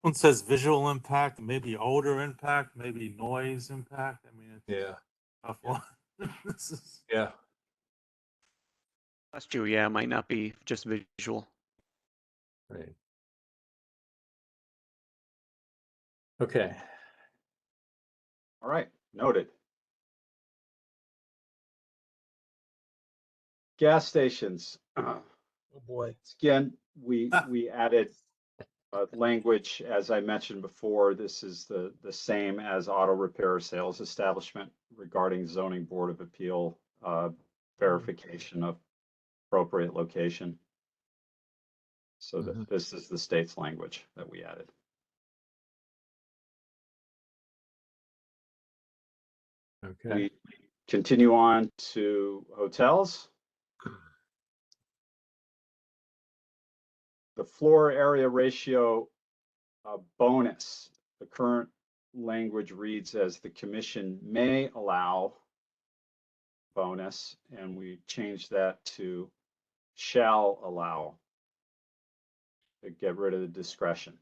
One says visual impact, maybe odor impact, maybe noise impact. I mean, it's yeah. a tough one. This is Yeah. That's true. Yeah, it might not be just visual. Right. Okay. All right, noted. Gas stations. Oh boy. Again, we added language, as I mentioned before. This is the same as auto repair sales establishment regarding zoning board of appeal verification of appropriate location. So that this is the state's language that we added. Okay. We continue on to hotels. The floor area ratio bonus. The current language reads as the commission may allow bonus, and we changed that to shall allow to get rid of the discretion.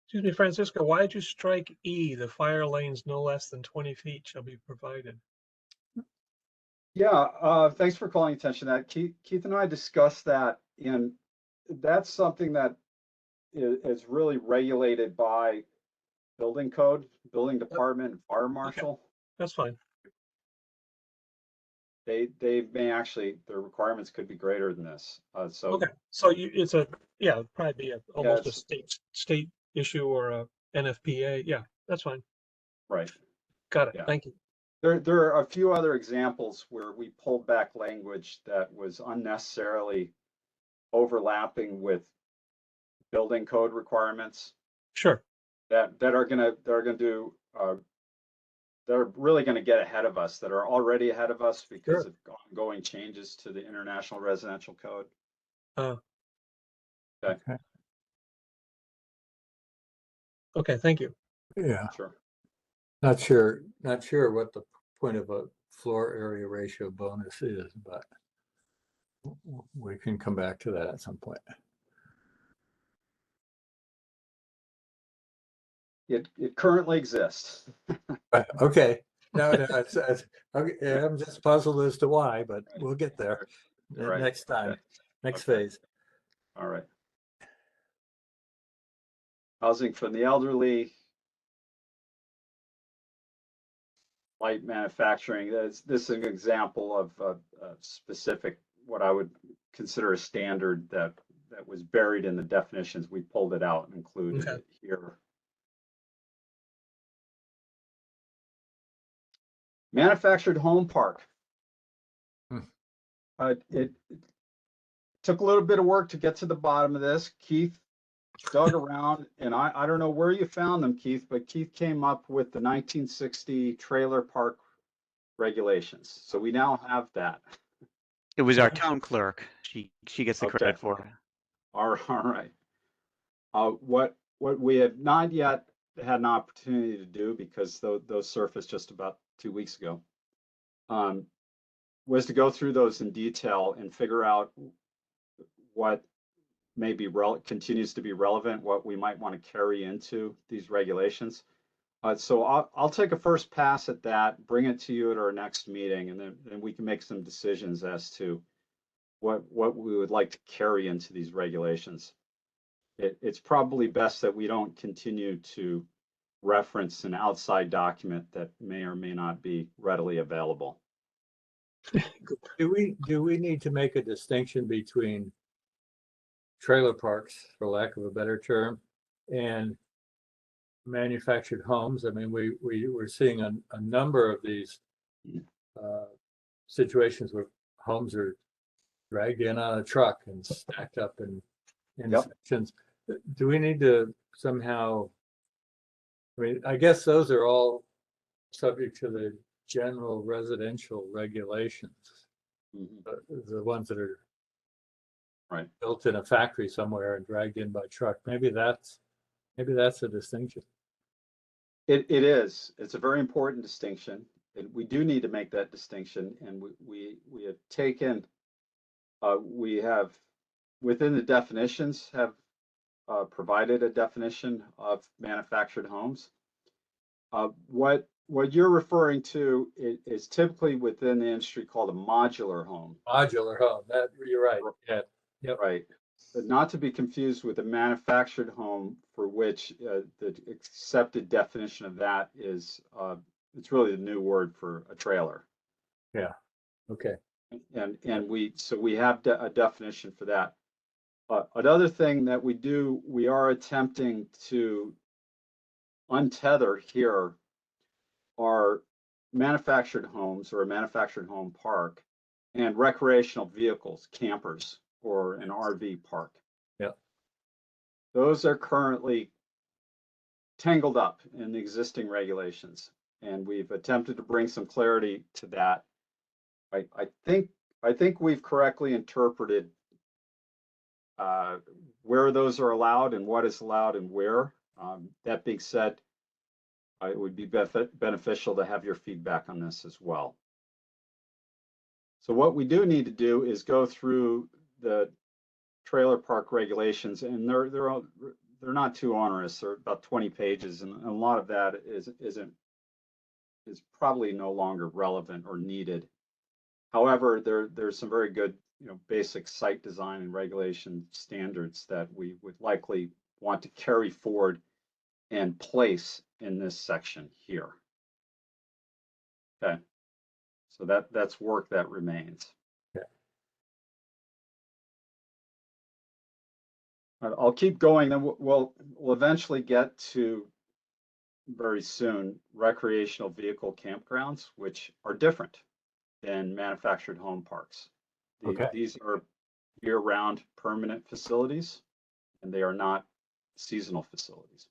Excuse me, Francisco, why did you strike E? The fire lanes no less than 20 feet shall be provided. Yeah, thanks for calling attention to that. Keith and I discussed that, and that's something that is really regulated by building code, building department, and fire marshal. That's fine. They may actually, their requirements could be greater than this. So Okay, so it's it'd probably be almost a state issue or a NFPA. Yeah, that's fine. right. Got it. Yeah. Thank you. There are a few other examples where we pulled back language that was unnecessarily overlapping with building code requirements. Sure. That are gonna do they're really going to get ahead of us, that are already ahead of us because of ongoing changes to the International Residential Code. Okay. Okay, thank you. Yeah. Sure. Not sure what the point of a floor area ratio bonus is, but we can come back to that at some point. It currently exists. Okay. No, it's okay, I'm just puzzled as to why, but we'll get there Right. next time, Okay. next Okay. phase. All right. Housing for the elderly. Light manufacturing. This is an example of a specific, what I would consider a standard that was buried in the definitions. We pulled it out and included it here. Manufactured home park. took a little bit of work to get to the bottom of this. Keith dug around, and I don't know where you found them, Keith, but Keith came up with the 1960 trailer park regulations. So we now have that. It was our town clerk. She gets the Okay. credit for it. All right. What we have not yet had an opportunity to do, because those surfaced just about 2 weeks ago, was to go through those in detail and figure out what maybe continues to be relevant, what we might want to carry into these regulations. So I'll take a first pass at that, bring it to you at our next meeting, and then we can make some decisions as to what we would like to carry into these regulations. It's probably best that we don't continue to reference an outside document that may or may not be readily available. Do we need to make a distinction between trailer parks, for lack of a better term, and manufactured homes? I mean, we're seeing a number of these situations where homes are dragged in on a truck and stacked up in sections. Do we need to somehow, I mean, I guess those are all subject to the general residential regulations, the ones that are built in a factory somewhere and dragged in by truck. Maybe that's a distinction. It is. It's a very important distinction, and we do need to make that distinction. And we have taken, we have within the definitions have provided a definition of manufactured homes. What you're referring to is typically within the industry called a modular home. Modular home. That you're right. Yeah. Yep. Right. But not to be confused with a manufactured home, for which the accepted definition of that is it's really the new word for a trailer. Yeah. Okay. And we have a definition for that. Another thing that we are attempting to untether here are manufactured homes or a manufactured home park and recreational vehicles, campers, or an RV park. Yeah. Those are currently tangled up in the existing regulations, and we've attempted to bring some clarity to that. I think we've correctly interpreted where those are allowed and what is allowed and where. That being said, it would be beneficial to have your feedback on this as well. So what we do need to do is go through the trailer park regulations, and they're not too onerous. They're about 20 pages, and a lot of that is probably no longer relevant or needed. However, there's some very good, basic site design and regulation standards that we would likely want to carry forward and place in this section here. Okay, so that's work that remains. Okay. I'll keep going, then we'll eventually get to, very soon, recreational vehicle campgrounds, which are different than manufactured home parks. Okay. These are year-round permanent facilities, and they are not seasonal facilities.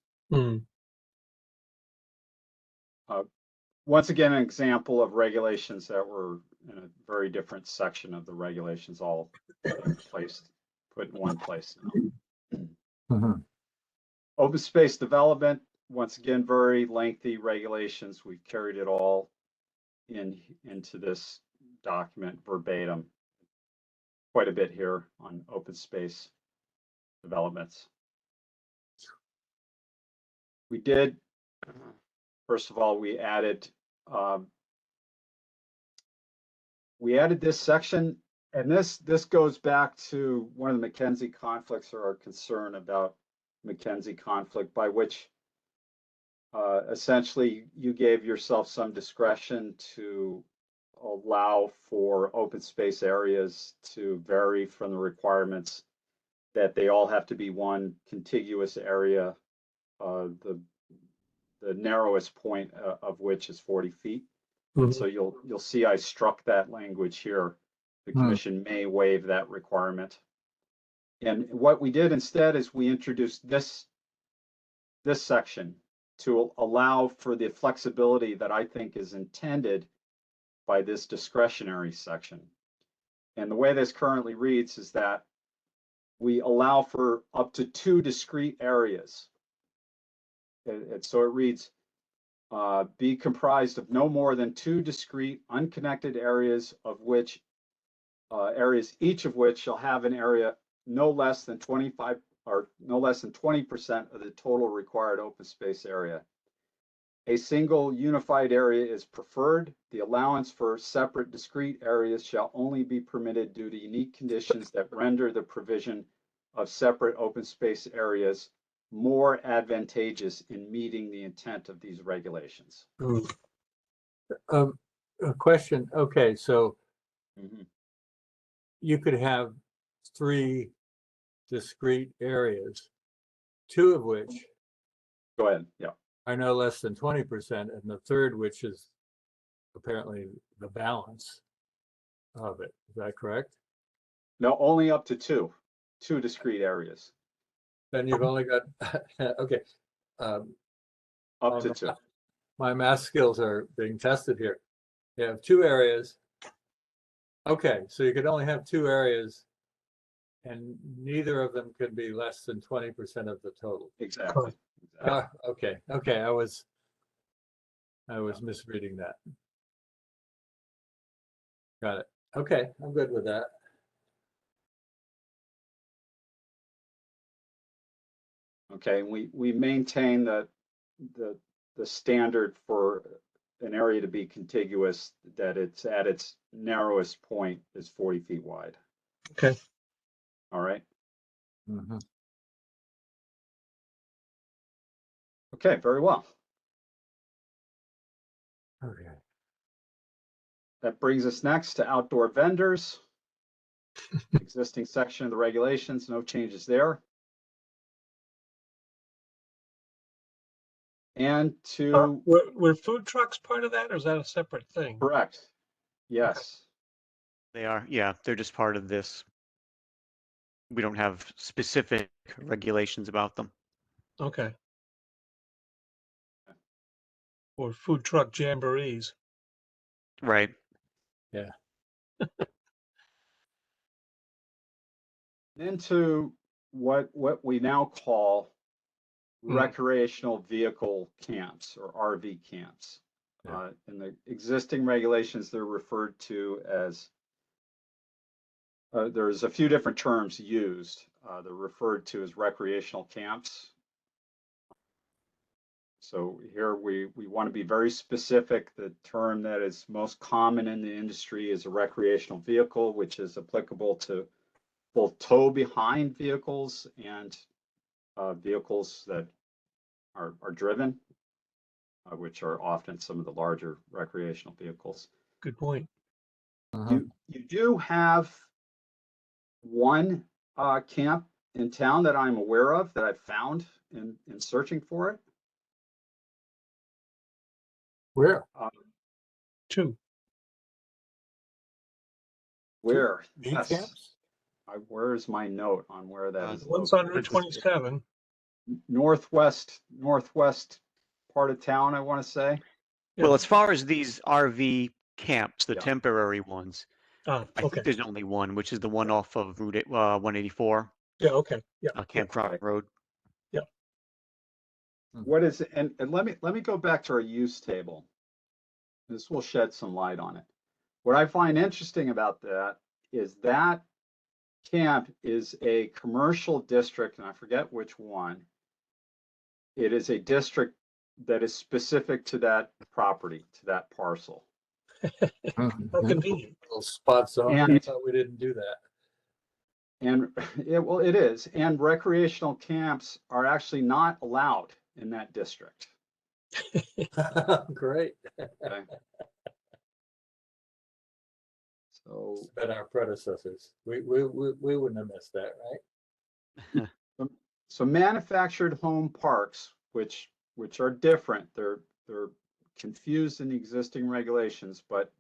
Once again, an example of regulations that were in a very different section of the regulations, all put in one place now. Open space development, once again, very lengthy regulations. We've carried it all into this document verbatim. Quite a bit here on open space developments. We did, first of all, we added this section, and this goes back to one of the McKenzie conflicts, or our concern about McKenzie conflict, by which essentially you gave yourself some discretion to allow for open space areas to vary from the requirements that they all have to be one contiguous area, the narrowest point of which is 40 feet. So you'll see I struck that language here. The commission may waive that requirement. And what we did instead is we introduced this section to allow for the flexibility that I think is intended by this discretionary section. And the way this currently reads is that we allow for up to 2 discrete areas. And so it reads, be comprised of no more than 2 discrete unconnected areas of which each of which shall have an area no less than 25 or no less than 20% of the total required open space area. A single unified area is preferred. The allowance for separate discrete areas shall only be permitted due to unique conditions that render the provision of separate open space areas more advantageous in meeting the intent of these regulations. A question. Okay, so you could have 3 discrete areas, 2 of which Go ahead. Yeah. are no less than 20%, and the third, which is apparently the balance of it. Is that correct? No, only up to 2 discrete areas. Then you've only got, okay. Up to 2. My math skills are being tested here. You have 2 areas. Okay, so you could only have 2 areas, and neither of them could be less than 20% of the total. Exactly. Okay, I was misreading that. Got it. Okay, I'm good with that. Okay, we maintain the standard for an area to be contiguous, that it's at its narrowest point is 40 feet wide. Okay. All right. Mhm. Okay, very well. Okay. That brings us next to outdoor vendors. Existing section of the regulations, no changes there. And to Were food trucks part of that, or is that a separate thing? correct. Yes. They are, yeah, they're just part of this. We don't have specific regulations about them. Okay. Or food truck jamborees. Right. Yeah. Into what we now call recreational vehicle camps, or RV camps. Yeah. In the existing regulations, they're referred to as, there's a few different terms used. They're referred to as recreational camps. So here we want to be very specific. The term that is most common in the industry is a recreational vehicle, which is applicable to both tow behind vehicles and vehicles that are driven, which are often some of the larger recreational vehicles. Good point. You do have one camp in town that I'm aware of that I've found in searching for it. Where? 2. Where? V Yes. camps? Where is my note on where that is One's on located? Route 27. Northwest part of town, I want to say. Yeah. Well, as far as these RV camps, the Yeah. temporary ones, I Okay. think there's only one, which is the one off of Route 184, Yeah. Okay. Yeah. Campground Road. What is, and let me go back to our use table. This will shed some light on it. What I find interesting about that is that camp is a commercial district, and I forget which one. It is a district that is specific to that property, to that parcel. How convenient. Little spot zone. I And- thought we didn't do that. And well, it is. And recreational camps are actually not allowed in that district. Great. Okay. So, Been our predecessors. We wouldn't have missed that, right? so manufactured home parks, which are different, they're confused in the existing regulations, but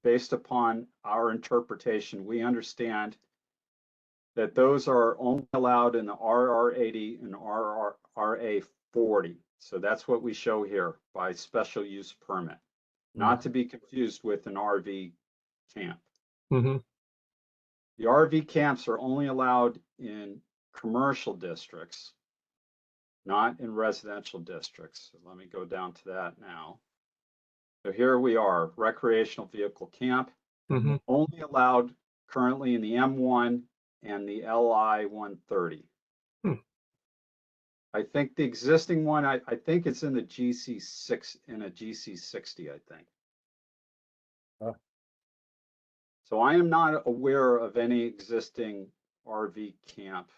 based upon our interpretation, we understand that those are only allowed in the RR80 and RA40. So that's what we show here by special use permit, not to be confused with an RV camp. Mm-hmm. The RV camps are only allowed in commercial districts, not in residential districts. So let me go down to that now. So here we are, recreational vehicle camp, Mm-hmm. only allowed currently in the M1 and the LI 130. I think the existing one, I think it's in the GC6, in a GC60, I think. Huh. So I am not aware of any existing RV camp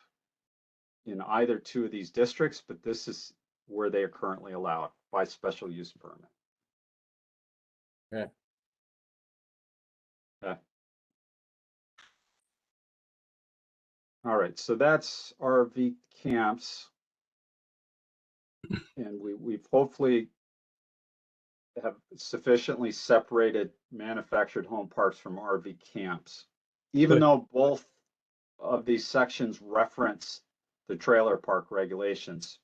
in either two of these districts, but this is where they are currently allowed by special use permit. Yeah. Okay. All right, so that's RV camps. And we've hopefully have sufficiently separated manufactured home parks from RV camps, even Good. though both of these sections reference the trailer park regulations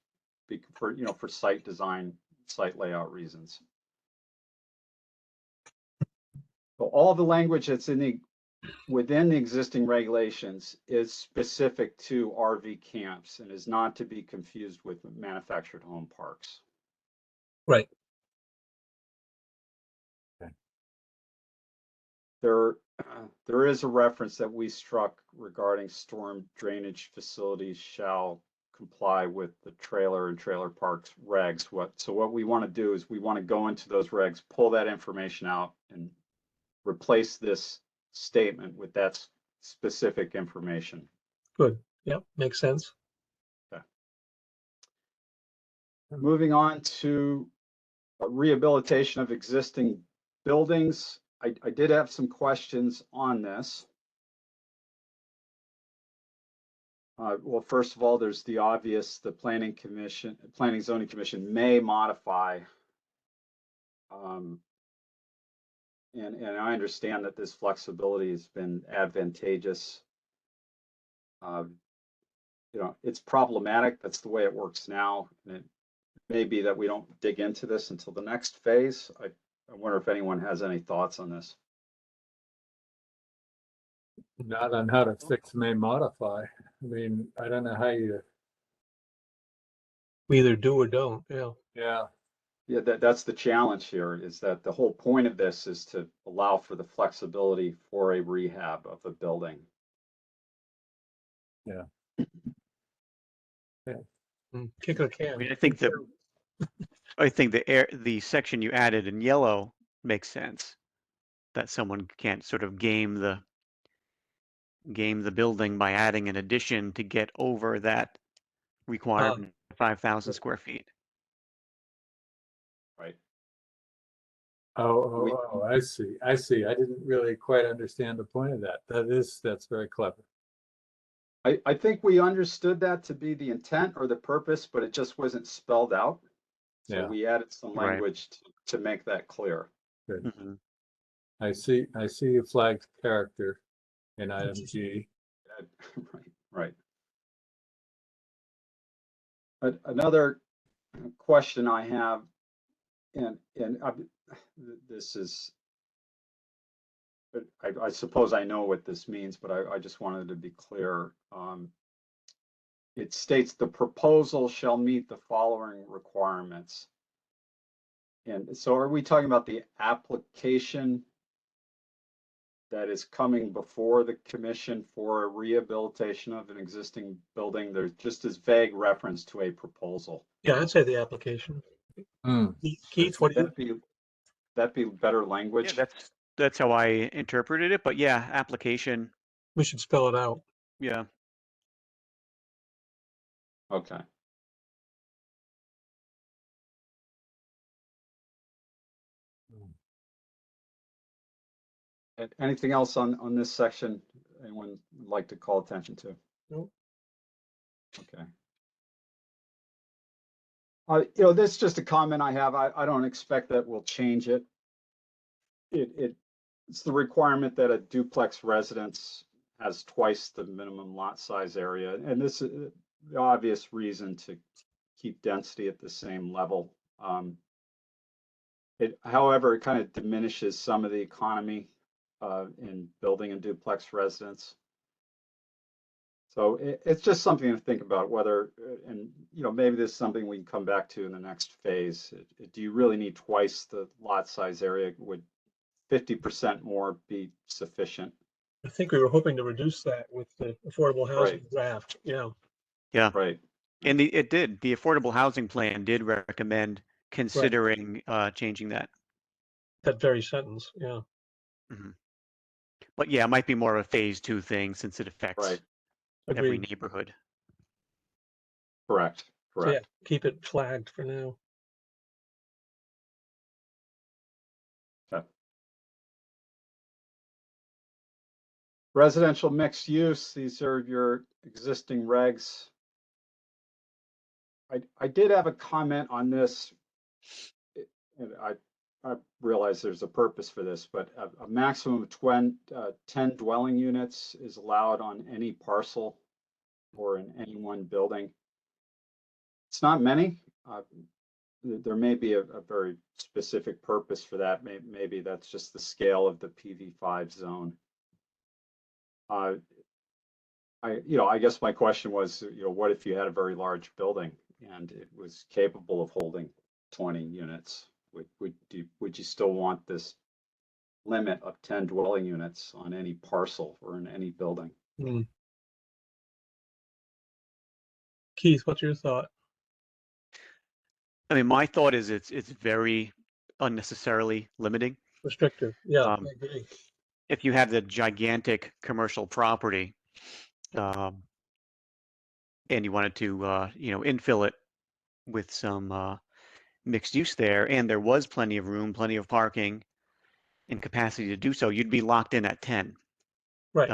for, for site design, site layout reasons. So all the language that's within the existing regulations is specific to RV camps and is not to be confused with manufactured home parks. Right. There is a reference that we struck regarding storm drainage facilities shall comply with the trailer and trailer parks regs. So what we want to do is we want to go into those regs, pull that information out, and replace this statement with that specific information. Good. Yep. Makes sense. Okay. Moving on to rehabilitation of existing buildings. I did have some questions on this. Well, first of all, there's the obvious, the Planning Zoning Commission may modify. And I understand that this flexibility has been advantageous. It's problematic. That's the way it works now. And it may be that we don't dig into this until the next phase. I wonder if anyone has any thoughts on this. Not on how to fix may modify. I mean, I don't know how you. We either do or don't. Yeah. Yeah. Yeah, that's the challenge here, is that the whole point of this is to allow for the flexibility for a rehab of a building. Yeah. Kick a I can. mean, I think the section you added in yellow makes sense. That someone can't sort of game the building by adding an addition to get over that requirement, 5,000 square feet. Right. Oh, I see. I didn't really quite understand the point of that. That's very clever. I think we understood that to be the intent or the purpose, but it just wasn't spelled out. So Yeah. we added some Right. language to make that clear. Good. Mm-hmm. I see you flagged character in item G. Right. Another question I have, and this is, I suppose I know what this means, but I just wanted to be clear. It states the proposal shall meet the following requirements. And so are we talking about the application that is coming before the commission for a rehabilitation of an existing building? There's just this vague reference to a proposal. Yeah, I'd say the application. Keith, what do you? That'd be better language. Yeah, that's how I interpreted it. But yeah, application. We should spell it out. Yeah. Okay. Anything else on this section anyone would like to call attention to? Nope. Okay. This is just a comment I have. I don't expect that we'll change it. It's the requirement that a duplex residence has twice the minimum lot size area. And this is the obvious reason to keep density at the same level. However, it kind of diminishes some of the economy in building a duplex residence. So it's just something to think about whether, and maybe this is something we can come back to in the next phase. Do you really need twice the lot size area? Would 50% more be sufficient? I think we were hoping to reduce that with the affordable housing draft. Yeah. Yeah. Right. And it did. The affordable housing plan did recommend considering changing that. That very sentence. Yeah. Mhm. But yeah, it might be more of a phase 2 thing since it affects Right. every Agreed. neighborhood. Correct. So yeah, Correct. keep it flagged for now. Okay. Residential mixed use, these are your existing regs. I did have a comment on this, and I realize there's a purpose for this, but a maximum of 10 dwelling units is allowed on any parcel or in any one building. It's not many. There may be a very specific purpose for that. Maybe that's just the scale of the PV5 zone. I guess my question was, what if you had a very large building and it was capable of holding 20 units? Would you still want this limit of 10 dwelling units on any parcel or in any building? Mm. Keith, what's your thought? I mean, my thought is it's very unnecessarily limiting. Restrictive. Yeah, I Um, agree. If you have the gigantic commercial property, and you wanted to, infill it with some mixed use there, and there was plenty of room, plenty of parking, and capacity to do so, you'd be locked in at 10. Right.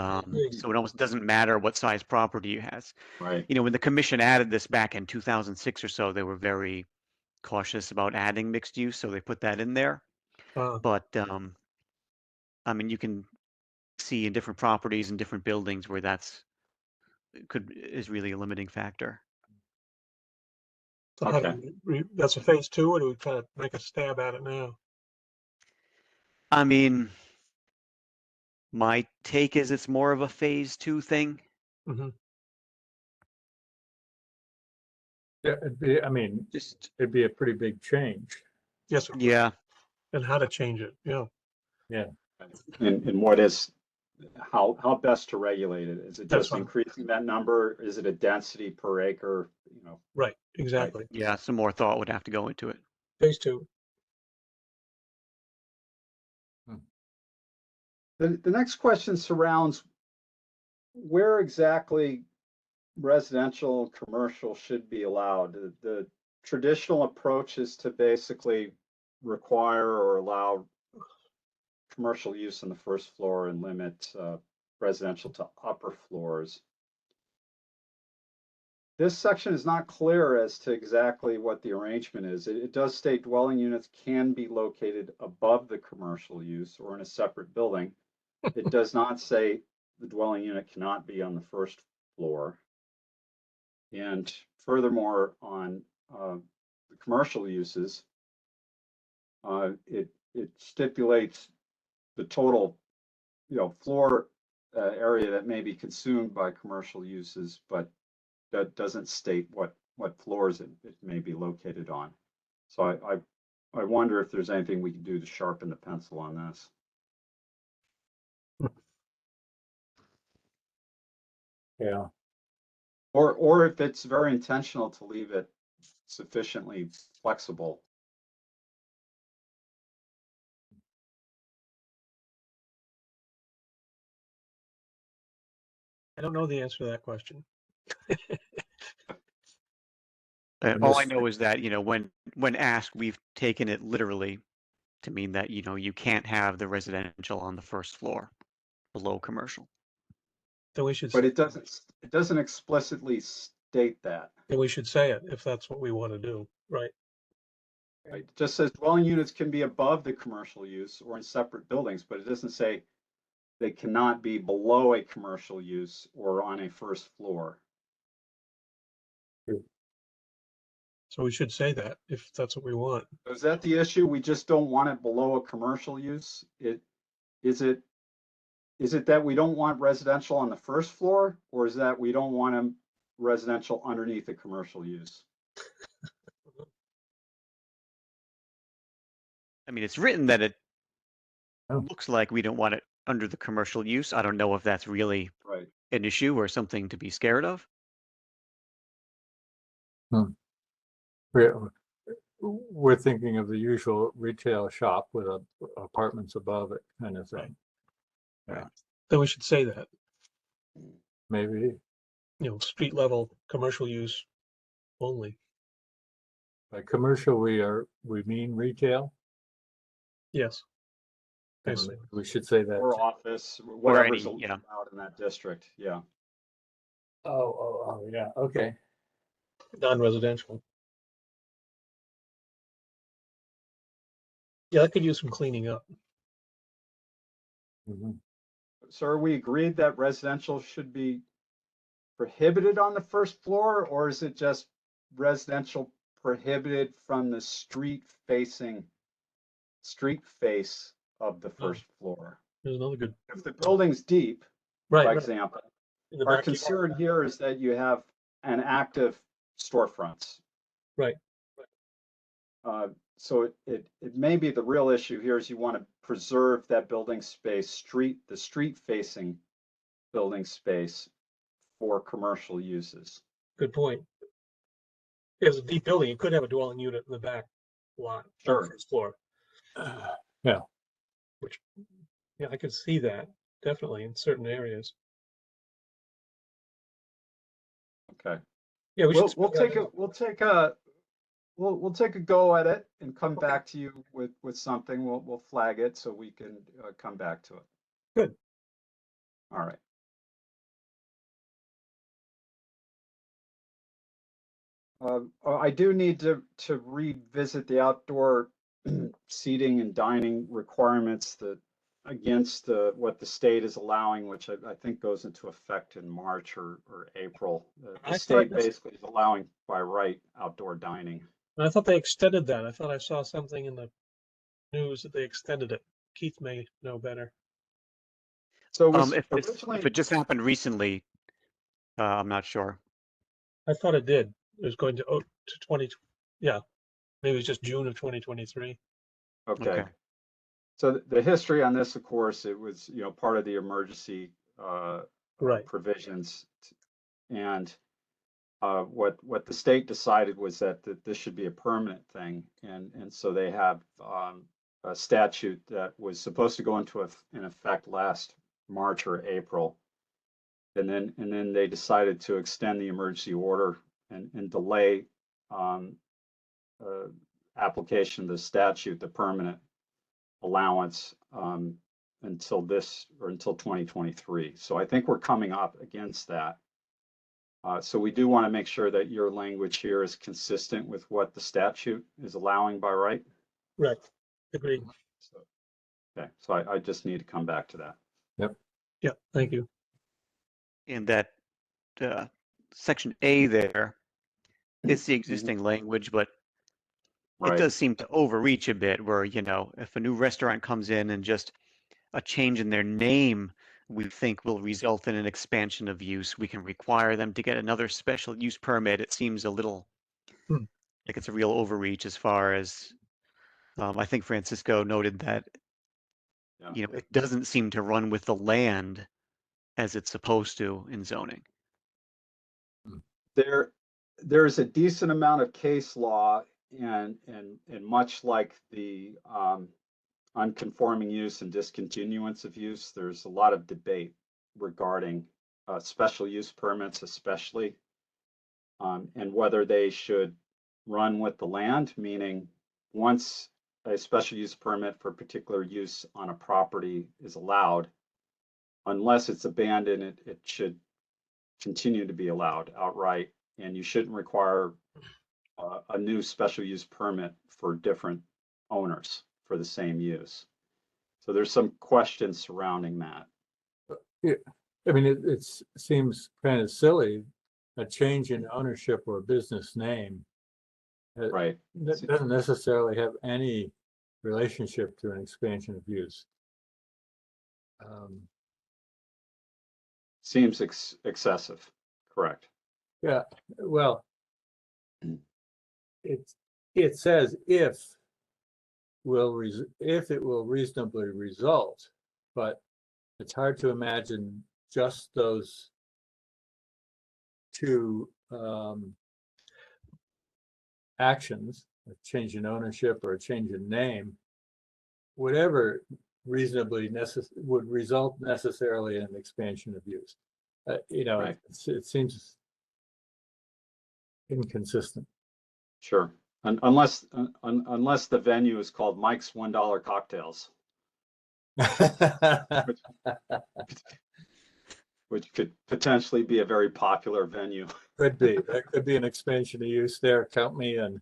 So it almost doesn't matter what size property you has. Right. When the commission added this back in 2006 or so, they were very cautious about adding mixed use, so they put that in there. But I mean, you can see in different properties and different buildings where is really a limiting factor. So how do that's a phase 2, or do we kind of make a stab at it now? I mean, my take is it's more of a phase 2 thing. Mm-hmm. Yeah, it'd be a pretty big change. Yes. Yeah. And how to change it. Yeah. Yeah. And what is, how best to regulate it? Is it That's just fine. increasing that number? Is it a density per acre? Right. Exactly. Yeah. Some more thought would have to go into it. Phase 2. The next question surrounds where exactly residential, commercial should be allowed. The traditional approach is to basically require or allow commercial use on the first floor and limit residential to upper floors. This section is not clear as to exactly what the arrangement is. It does state dwelling units can be located above the commercial use or in a separate building. It does not say the dwelling unit cannot be on the first floor. And furthermore, on the commercial uses, it stipulates the total, floor area that may be consumed by commercial uses, but that doesn't state what floors it may be located on. So I wonder if there's anything we can do to sharpen the pencil on this. Yeah. Or if it's very intentional to leave it sufficiently flexible. I don't know the answer to that question. All I know is that, when asked, we've taken it literally to mean that, you can't have the residential on the first floor below commercial. Then we should. But it doesn't explicitly state that. Then we should say it if that's what we want to do. Right. Right. It just says dwelling units can be above the commercial use or in separate buildings, but it doesn't say they cannot be below a commercial use or on a first floor. So we should say that if that's what we want. Is that the issue? We just don't want it below a commercial use? Is it that we don't want residential on the first floor, or is that we don't want them residential underneath a commercial use? I mean, it's written that it Oh. looks like we don't want it under the commercial use. I don't know if that's really Right. an issue or something to be scared of. We're thinking of the usual retail shop with apartments above it kind of thing. Then we should say that, Maybe. street level commercial use only. By commercial, we mean retail. Yes. I And see. we should say that. Or office, whatever's any, yeah. allowed in that district, yeah. Oh, yeah, okay. Non-residential. Yeah, that could use some cleaning up. Mhm. So are we agreed that residential should be prohibited on the first floor, or is it just residential prohibited from the street face of the first floor? There's another good, If the building's deep, by right, example, in the our backyard. concern here is that you have an active storefronts. Right. So it may be the real issue here is you want to preserve that building space, the street facing building space for commercial uses. Good point. If it's a deep building, you could have a dwelling unit in the back lot, on Sure. the first floor. Yeah. Which, yeah, I could see that definitely in certain areas. Okay. Yeah, we should. We'll take a go at it and come Okay. back to you with something. We'll flag it so we can come back to it. Good. All right. I do need to revisit the outdoor seating and dining requirements that against what the state is allowing, which I think goes into effect in March or April. I The thought state this- basically is allowing by right outdoor dining. I thought they extended that. I thought I saw something in the news that they extended it. Keith may know better. So it was If originally, it just happened recently, I'm not sure. I thought it did. It was going to 20, yeah, maybe it was just June of 2023. okay. Okay. So the history on this, of course, it was, part of the emergency Right. provisions. And what the state decided was that this should be a permanent thing. And so they have a statute that was supposed to go into in effect last March or April. And then they decided to extend the emergency order and delay application of the statute, the permanent allowance, until 2023. So I think we're coming up against that. So we do want to make sure that your language here is consistent with what the statute is allowing by right. Right. Agreed. So, okay, so I just need to come back to that. Yeah, thank you. In that section A there, it's the existing language, but it Right. does seem to overreach a bit where, if a new restaurant comes in and just a change in their name, we think will result in an expansion of use, we can require them to get another special use permit. It seems a little like it's a real overreach as far as, I think Francisco noted that, Yeah. it doesn't seem to run with the land as it's supposed to in zoning. There's a decent amount of case law and much like the unconforming use and discontinuance of use, there's a lot of debate regarding special use permits, especially, and whether they should run with the land, meaning once a special use permit for particular use on a property is allowed, unless it's abandoned, it should continue to be allowed outright, and you shouldn't require a new special use permit for different owners for the same use. So there's some questions surrounding that. I mean, it seems kind of silly, a change in ownership or business name. Right. That doesn't necessarily have any relationship to an expansion of use. Seems excessive. Correct. Yeah, well, it says if it will reasonably result, but it's hard to imagine just those two actions, a change in ownership or a change in name, whatever reasonably would result necessarily in an expansion of use. Right. It seems inconsistent. Sure. Unless the venue is called Mike's $1 Cocktails, which could potentially be a very popular venue. Could be. That could be an expansion of use there. Count me in.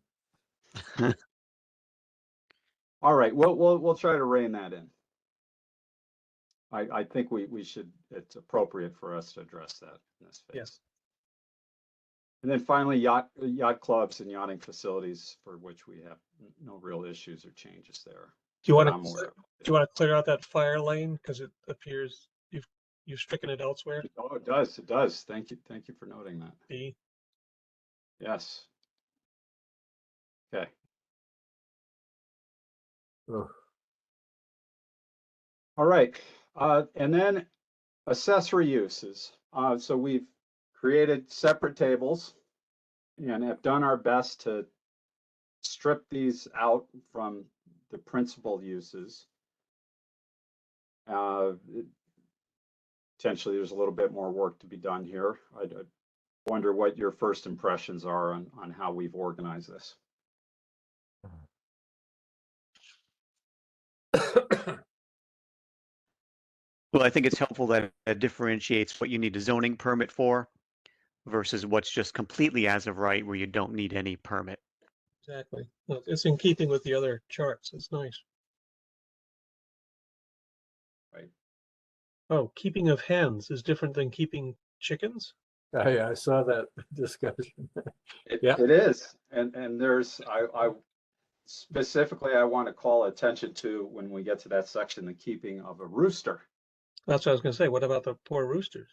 All right. We'll try to rein that in. I think we should. It's appropriate for us to address that in this phase. Yes. And then finally, yacht clubs and yachting facilities for which we have no real issues or changes there. Do you want I'm aware to of. do you want to clear out that fire lane because it appears you've stricken it elsewhere? Oh, it does. It does. Thank you for noting that. B. Yes. Okay. Oh, All right. And then accessory uses. So we've created separate tables and have done our best to strip these out from the principal uses. Potentially there's a little bit more work to be done here. I wonder what your first impressions are on how we've organized this. Well, I think it's helpful that it differentiates what you need a zoning permit for versus what's just completely as of right where you don't need any permit. Exactly. Well, it's in keeping with the other charts. It's nice. Right. Oh, keeping of hens is different than keeping chickens? I saw that discussion. Yeah. It is. And there's, I specifically, I want to call attention to when we get to that section, the keeping of a rooster, That's what I was going to say. What about the poor roosters?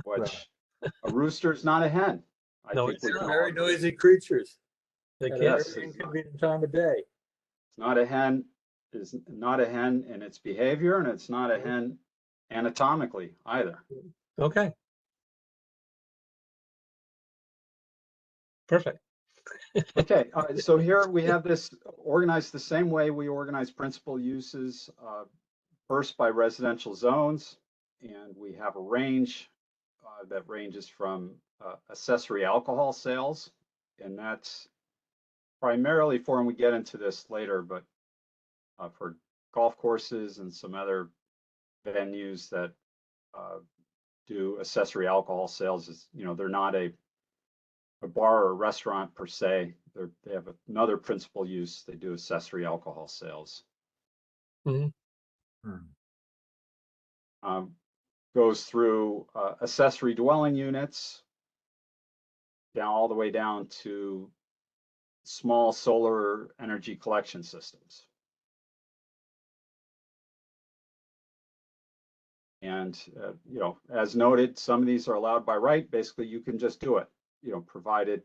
which a rooster is not a hen. I No, think it's we They're can very all agree. noisy creatures They at a can't. Yes, very it's not. inconvenient time of day. It's not a hen, is not a hen in its behavior, and it's not a hen anatomically either. Okay. Perfect. Okay, so here we have this organized the same way we organize principal uses, first by residential zones, and we have a range that ranges from accessory alcohol sales, and that's primarily for, and we get into this later, but for golf courses and some other venues that do accessory alcohol sales. Is, they're not a bar or a restaurant per se. They have another principal use. They do accessory alcohol sales. Mm-hmm. Goes through accessory dwelling units, down all the way down to small solar energy collection systems. And, as noted, some of these are allowed by right. Basically, you can just do it, provided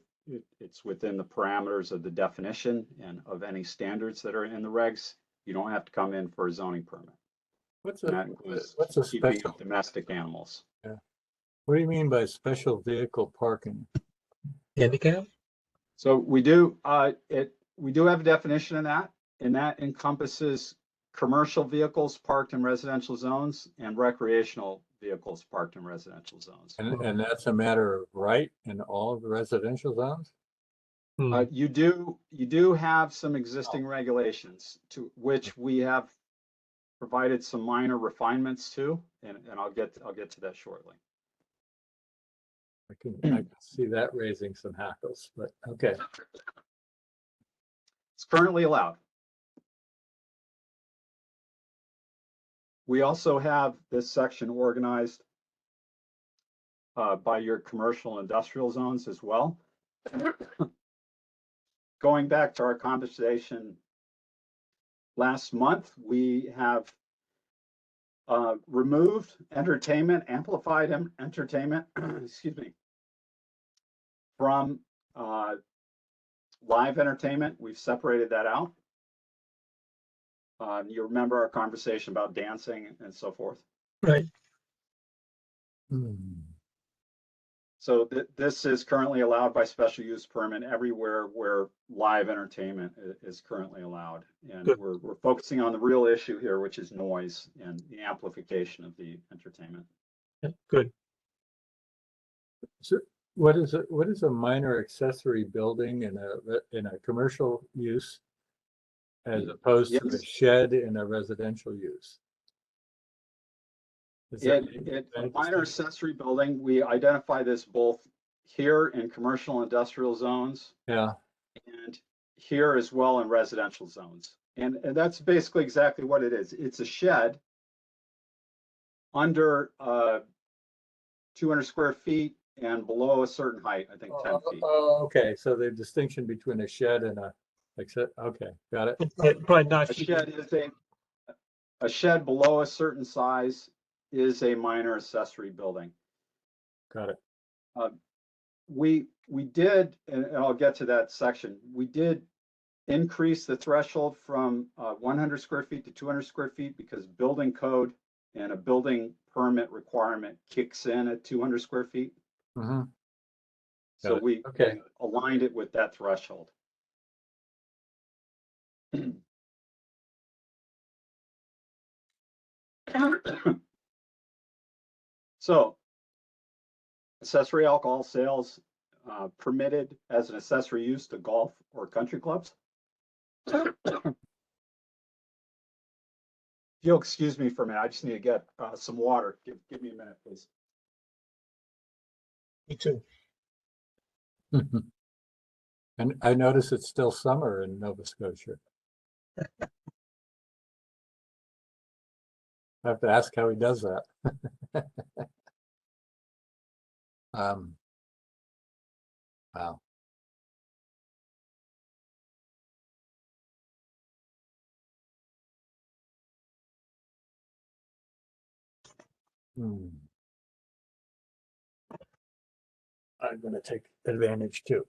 it's within the parameters of the definition and of any standards that are in the regs. You don't have to come in for a zoning permit. What's And a that includes keeping special? of domestic animals. Yeah. What do you mean by special vehicle parking? Handicap? So we do we do have a definition in that, and that encompasses commercial vehicles parked in residential zones and recreational vehicles parked in residential zones. And that's a matter of right in all of the residential zones? You do have some existing regulations to which we have provided some minor refinements to, and I'll get to that shortly. I can see that raising some hackles, but okay. It's currently allowed. We also have this section organized by your commercial industrial zones as well. Going back to our conversation last month, we have removed entertainment, amplified entertainment, excuse me, from live entertainment. We've separated that out. You remember our conversation about dancing and so forth. Right. So this is currently allowed by special use permit everywhere where live entertainment is currently allowed. And Good. we're focusing on the real issue here, which is noise and the amplification of the entertainment. Yeah, good. So what is a minor accessory building in a commercial use as opposed to a Yes. shed in a residential use? Is there any A minor accessory building, we identify this both here in commercial industrial zones Yeah. and here as well in residential zones. And that's basically exactly what it is. It's a shed under 200 square feet and below a certain height, I think 10 feet. Oh, okay. So the distinction between a shed and okay, got it. Probably not. A shed is a shed below a certain size is a minor accessory building. Got it. We did, and I'll get to that section, we did increase the threshold from 100 square feet to 200 square feet because building code and a building permit requirement kicks in at 200 square feet. Mm-hmm. So it. we Okay. aligned it with that threshold. So accessory alcohol sales permitted as an accessory use to golf or country clubs. If you'll excuse me for a minute, I just need to get some water. Give me a minute, please. Me too. And I notice it's still summer in Nova Scotia. I have to ask how he does that. Wow. I'm going to take advantage too.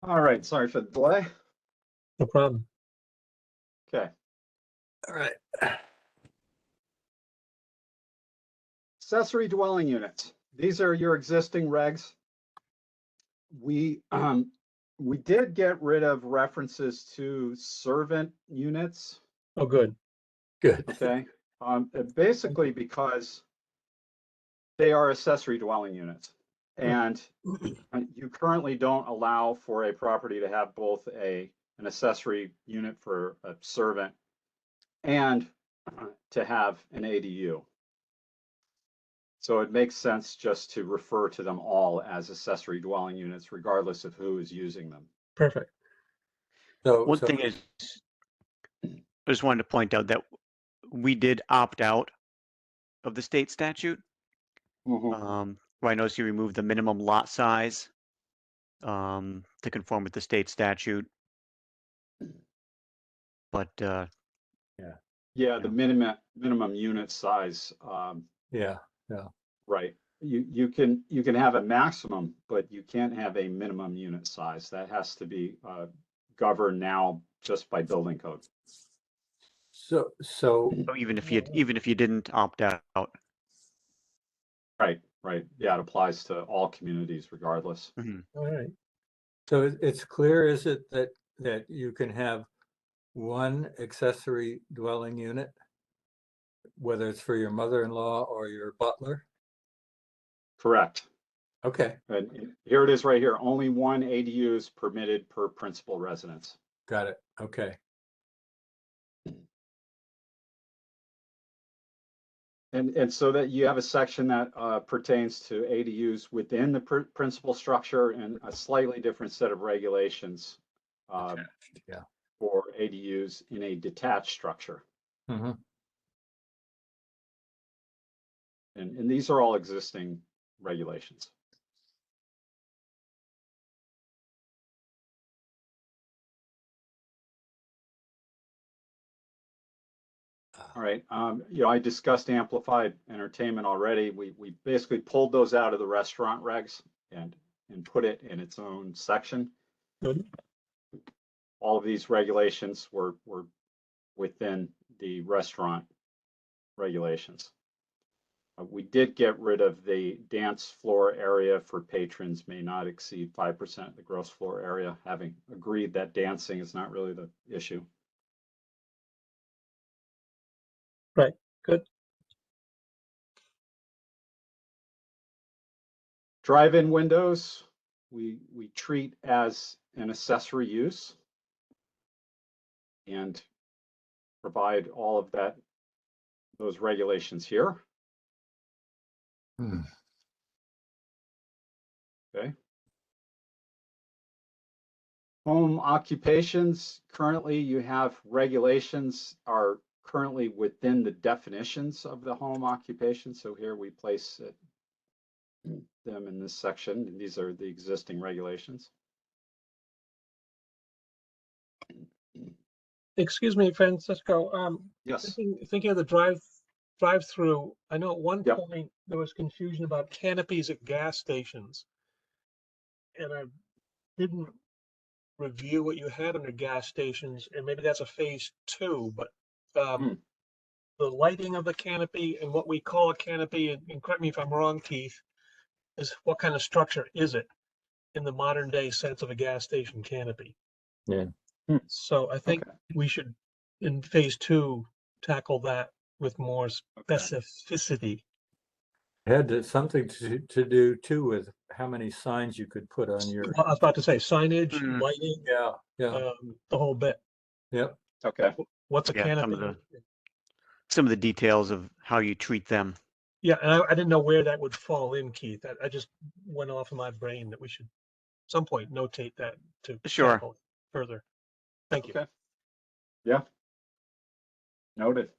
All right, sorry for the delay. No problem. Okay. All right. Accessory dwelling units. These are your existing regs. We did get rid of references to servant units. Oh, good. Good. Okay. Basically because they are accessory dwelling units. And you currently don't allow for a property to have both an accessory unit for a servant and to have an ADU. So it makes sense just to refer to them all as accessory dwelling units, regardless of who is using them. Perfect. So One thing is, I just wanted to point out that we did opt out of the state statute. Mhm. Where I noticed you removed the minimum lot size to conform with the state statute. But Yeah, Yeah. the minimum unit size. Yeah. Right. You can have a maximum, but you can't have a minimum unit size. That has to be governed now just by building code. So even if you didn't opt out. Right. Yeah, it applies to all communities regardless. Mhm. All right. so it's clear, is it, that you can have one accessory dwelling unit, whether it's for your mother-in-law or your butler? Correct. Okay, And here it is right here. Only one ADU is permitted per principal residence. got it. Okay. And so that you have a section that pertains to ADUs within the principal structure and a slightly different set of regulations Attached, yeah. for ADUs in a detached structure. Mm-hmm. And these are all existing regulations. All right. I discussed amplified entertainment already. We basically pulled those out of the restaurant regs and put it in its own section. Good. All of these regulations were within the restaurant regulations. We did get rid of the dance floor area for patrons may not exceed 5% of the gross floor area, having agreed that dancing is not really the issue. Right. Good. Drive-in windows, we treat as an accessory use and provide all of those regulations here. Hmm. Okay. Home occupations, currently you have regulations are currently within the definitions of the home occupation. So here we place them in this section. These are the existing regulations. Excuse me, Francisco. Yes. Thinking of the drive-through, I know at one Yep. point there was confusion about canopies at gas stations. And I didn't review what you had under gas stations, and maybe that's a phase 2, but Hmm. the lighting of the canopy and what we call a canopy, and correct me if I'm wrong, Keith, is what kind of structure is it in the modern day sense of a gas station canopy? Yeah. So I think Okay. we should, in phase 2, tackle that with more Okay. specificity. Had something to do too with how many signs you could put on your. Well, I was about to say signage, Mm. lighting, Yeah. the whole bit. Yep. Okay. What's a Yeah, canopy? some of the details of how you treat them. Yeah, and I didn't know where that would fall in, Keith. I just went off of my brain that we should at some point notate that to Sure. tackle it further. Thank you. Okay. Yeah. Noted.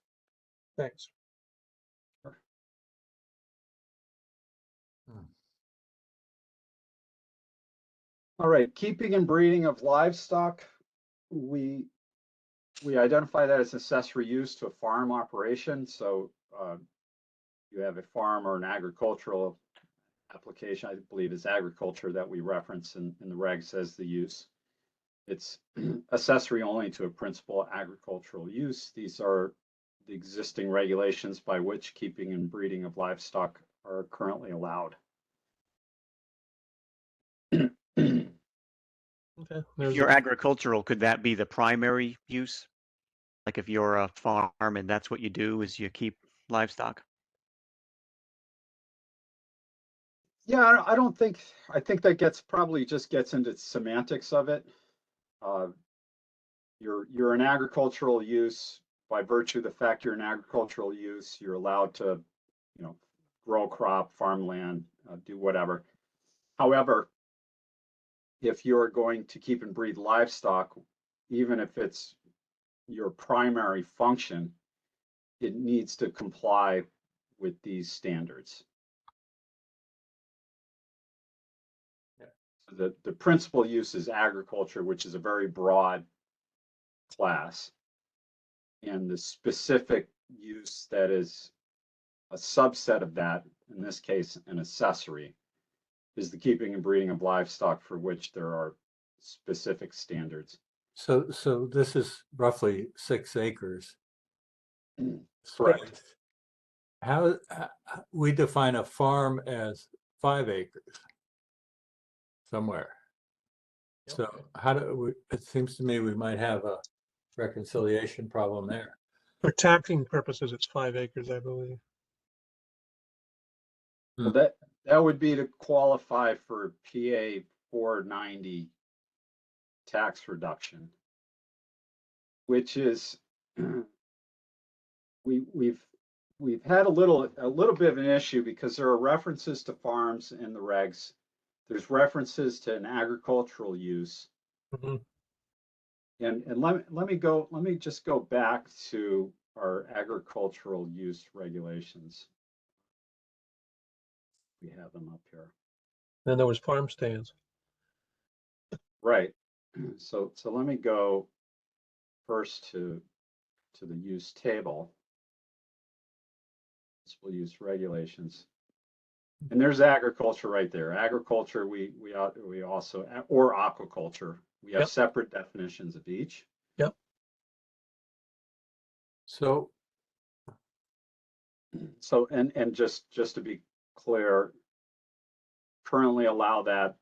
Thanks. All right. Keeping and breeding of livestock. We identify that as accessory use to a farm operation. So you have a farm or an agricultural application, I believe is agriculture that we reference in the regs as the use. It's accessory only to a principal agricultural use. These are the existing regulations by which keeping and breeding of livestock are currently allowed. Okay. If you're agricultural, could that be the primary use? Like if you're a farm and that's what you do is you keep livestock? Yeah, I don't think, I think that probably just gets into semantics of it. You're an agricultural use by virtue of the fact you're an agricultural use, you're allowed to, grow crop, farmland, do whatever. However, if you're going to keep and breed livestock, even if it's your primary function, it needs to comply with these standards. Yeah. So the principal use is agriculture, which is a very broad class. And the specific use that is a subset of that, in this case, an accessory, is the keeping and breeding of livestock, for which there are specific standards. So this is roughly 6 acres. Correct. How we define a farm as 5 acres somewhere. Yep. So how do we, it seems to me we might have a reconciliation problem there. For taxing purposes, it's 5 acres, I believe. Well, that would be to qualify for PA 490 tax reduction, which is we've had a little bit of an issue because there are references to farms in the regs. There's references to an agricultural use. Mhm. And let me just go back to our agricultural use regulations. We have them up here. Then there was farm stands. Right. So let me go first to the use table. We'll use regulations. And there's agriculture right there. Agriculture, we also, or aquaculture. We have Yep. separate definitions of each. Yep. So And just to be clear, currently allow that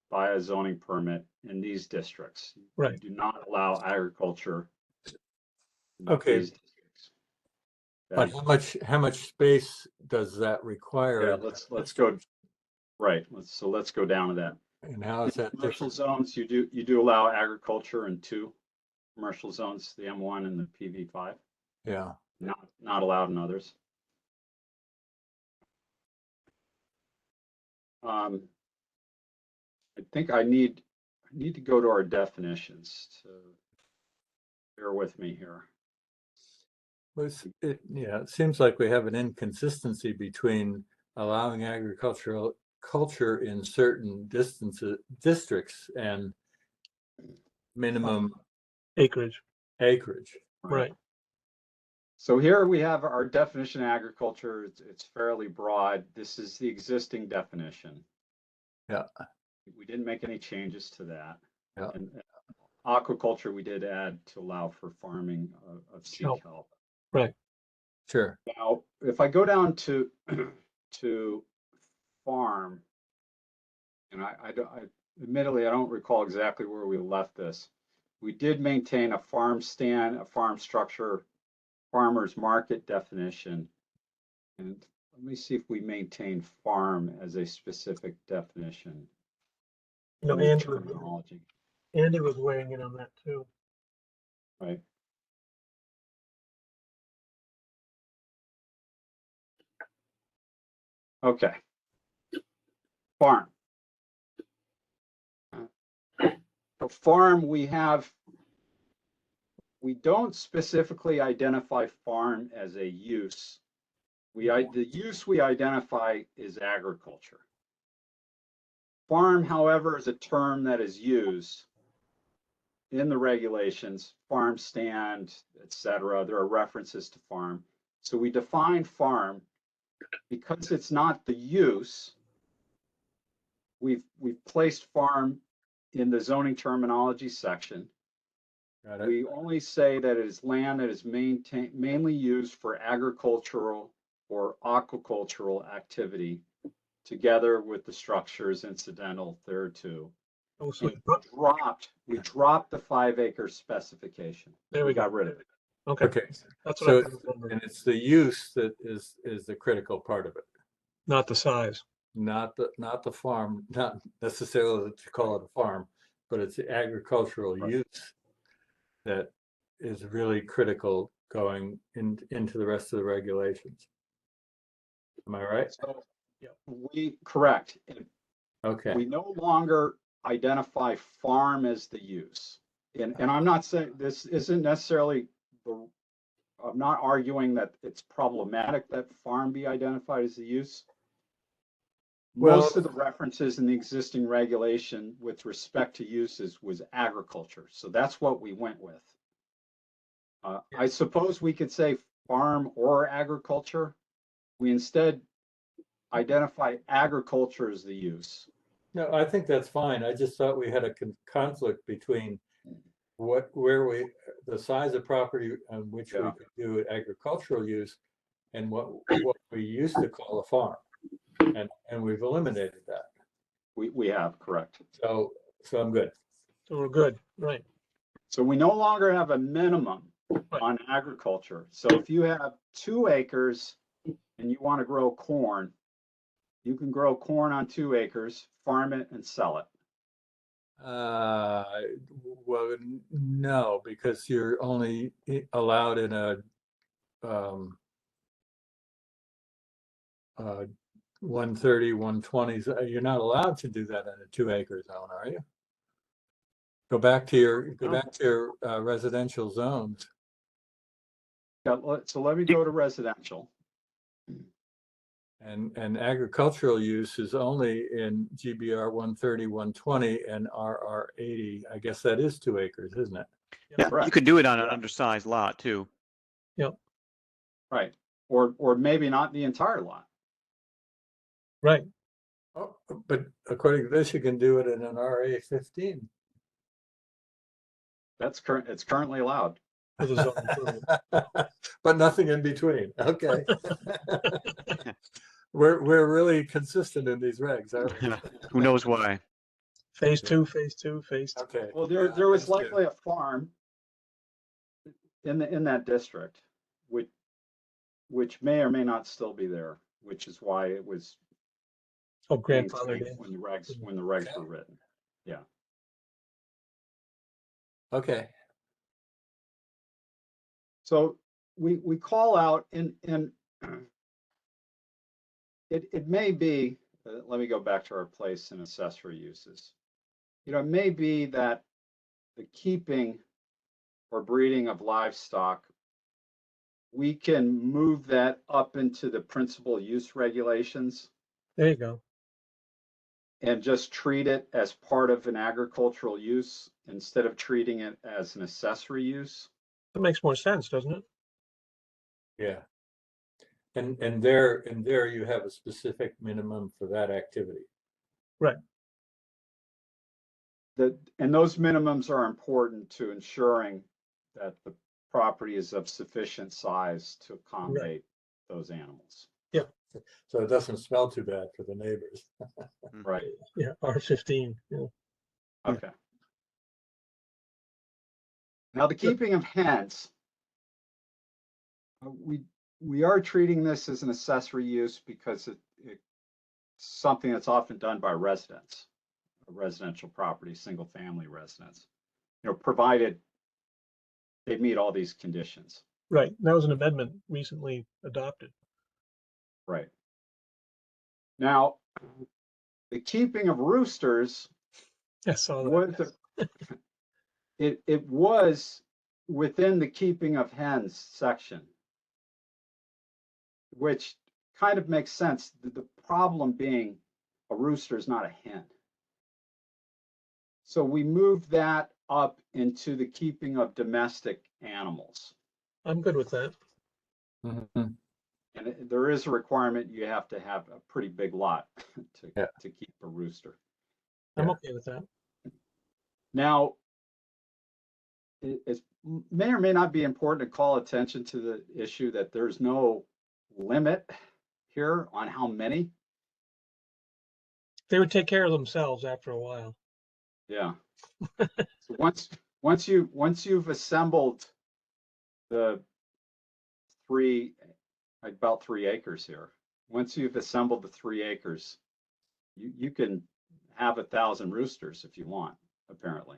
by a zoning permit in these districts. Right. You do not allow agriculture in Okay. these districts. but Okay? how much space does that require? Yeah, let's go. Right. Let's go down to that. And how is that Commercial different? zones, you do allow agriculture in 2 commercial zones, the M1 and the PV5. Yeah. Not allowed in others. I think I need to go to our definitions to bear with me here. It seems like we have an inconsistency between allowing agricultural culture in certain districts and minimum Acreage. acreage. Right. So here we have our definition of agriculture. It's fairly broad. This is the existing definition. Yeah. We didn't make any changes to that. Yeah. And aquaculture we did add to allow for farming of sea kelp. Right. Sure. Now, if I go down to farm, and I admittedly I don't recall exactly where we left this. We did maintain a farm stand, a farm structure, farmer's market definition, and let me see if we maintain farm as a specific definition. You know, in Andy terminology, was weighing in on that too. right? Okay. Farm. A farm, we don't specifically identify farm as a use. The use we identify is agriculture. Farm, however, is a term that is used in the regulations, farm stand, etc. There are references to farm. So we define farm because it's not the use. We've placed farm in the zoning terminology section. Got it. We only say that it is land that is mainly used for agricultural or aquacultural activity, together with the structures incidental thereto. Oh, so We dropped the 5 acre specification. there we go. Got rid of it. Okay. Okay. That's So what I remember. and it's the use that is the critical part of it, Not the size. not the farm, not necessarily to call it a farm, but it's the agricultural Right. use that is really critical going into the rest of the regulations. Am I right? So correct. Okay. We no longer identify farm as the use. And I'm not saying this isn't necessarily the I'm not arguing that it's problematic that farm be identified as a use. Most of the references in the existing regulation with respect to uses was agriculture. So that's what we went with. I suppose we could say farm or agriculture. We instead identify agriculture as the use. No, I think that's fine. I just thought we had a conflict between the size of property on which we could do agricultural use and what we used to call a farm. And we've eliminated that. We have, correct. So I'm good. So we're good, right? So we no longer have a minimum on agriculture. So if you have 2 acres and you want to grow corn, you can grow corn on 2 acres, farm it and sell it. Well, no, because you're only allowed in a 130, 120s. You're not allowed to do that in a 2-acre zone, are you? Go back to your residential zones. Yeah, so let me go to residential. And agricultural use is only in GBR 130, 120 and RR 80. I guess that is 2 acres, isn't it? Yeah, Correct. you could do it on an undersized lot too. Yep. Right. Or maybe not the entire lot. Right. Oh, but according to this, you can do it in an RA 15. It's currently allowed. With a zoning permit. But nothing in between. Okay. We're really consistent in these regs, aren't we? Who knows why? Phase 2, phase 2, phase 2. Okay. Well, there was likely a farm in that district, which may or may not still be there, which is why it was Oh, grandfathered in. when the regs were written. Yeah. Okay. So we call out and it may be, let me go back to our place in accessory uses. It may be that the keeping or breeding of livestock, we can move that up into the principal use regulations There you go. and just treat it as part of an agricultural use instead of treating it as an accessory use. That makes more sense, doesn't it? Yeah. And there you have a specific minimum for that activity. Right. And those minimums are important to ensuring that the property is of sufficient size to accommodate those animals. So it doesn't smell too bad for the neighbors. Right. Yeah, R15. Yeah. Okay. Now the keeping of hens, we are treating this as an accessory use because it's something that's often done by residents, a residential property, single family residents, provided they meet all these conditions. Right. That was an amendment recently adopted. Right. Now, the keeping of roosters I saw that. was it was within the keeping of hens section, which kind of makes sense. The problem being a rooster is not a hen. So we moved that up into the keeping of domestic animals. I'm good with that. Mm-hmm. And there is a requirement, you have to have a pretty big lot to keep a rooster. I'm okay with that. Now, it may or may not be important to call attention to the issue that there's no limit here on how many. They would take care of themselves after a while. Yeah. So once you've assembled the about 3 acres here, once you've assembled the 3 acres, you can have 1,000 roosters if you want, apparently.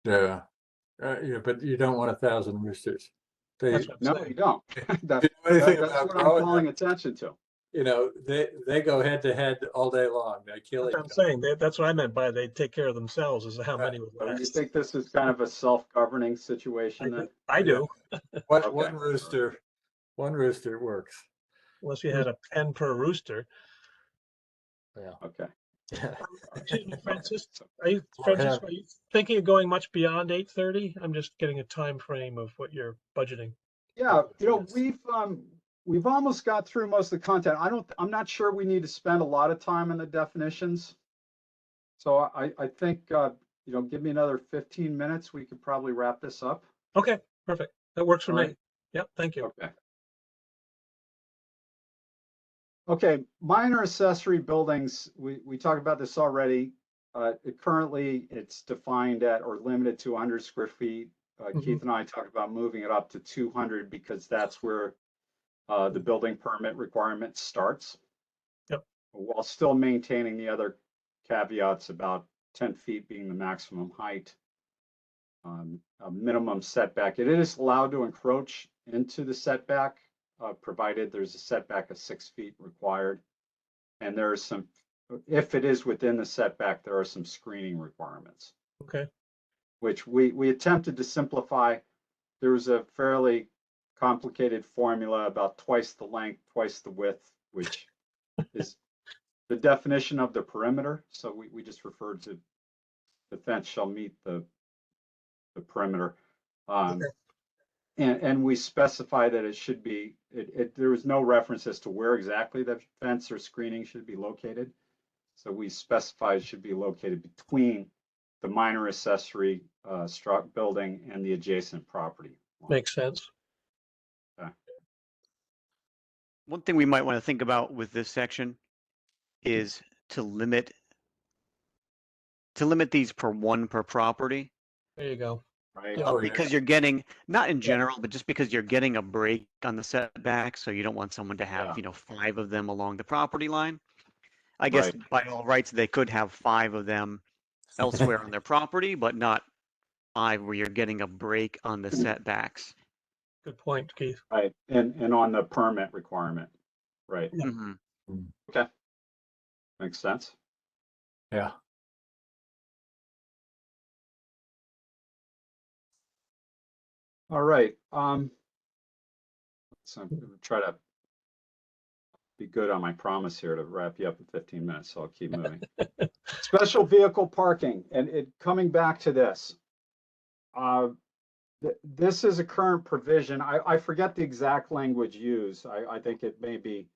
Yeah. Yeah, but you don't want 1,000 roosters. That's what I'm No, saying. you don't. That's Anything what about I'm calling attention to. you know, they go head to head all day long. They kill That's each what I'm other. saying. That's what I meant by they take care of themselves, is how Right. many would So you last. think this is kind of a self-governing I situation do. then? I do, One, Okay. one rooster works. unless you had a pen per rooster. Yeah. Okay. Excuse me, Francis, So, Francisco, are you thinking of going much beyond 8:30? I'm just getting a time frame of what you're budgeting. yeah, you know, we've almost got through most of the content. I'm not sure we need to spend a lot of time on the definitions. So I think, you know, give me another 15 minutes. We could probably wrap this up. Okay, perfect. That works for All me. right. Yep, thank you. Okay. Okay, minor accessory buildings, we talked about this already. Currently, it's defined at or limited to 100 square feet. Keith and I talked about moving it up to 200 because that's where the building permit requirement starts. Yep. While still maintaining the other caveats about 10 feet being the maximum height. A minimum setback. It is allowed to encroach into the setback, provided there's a setback of 6 feet required. And there are some, if it is within the setback, there are some screening requirements. Okay. Which we attempted to simplify. There was a fairly complicated formula about twice the length, twice the width, which is the definition of the perimeter. So we just referred to the fence shall meet the perimeter. Okay. And we specify that it should be, there was no reference as to where exactly the fence or screening should be located. So we specify it should be located between the minor accessory building and the adjacent property. Makes sense. Okay. One thing we might want to think about with this section is to limit these per one per property. There you go. Right. Yeah. Oh, yeah. Because you're getting, not in general, but just because you're getting a break on the setback, so you don't want someone to have, Yeah. you know, 5 of them along the property line. I guess Right. by all rights, they could have 5 of them elsewhere on their property, but not 5 where you're getting a break on the setbacks. Good point, Keith. Right. And on the permit requirement. Right. Yeah. Mhm. Okay. Makes sense. Yeah. All right. So I'm going to try to be good on my promise here to wrap you up in 15 minutes. So I'll keep moving. Special vehicle parking, and coming back to this. This is a current provision. I forget the exact language used. I think it may be,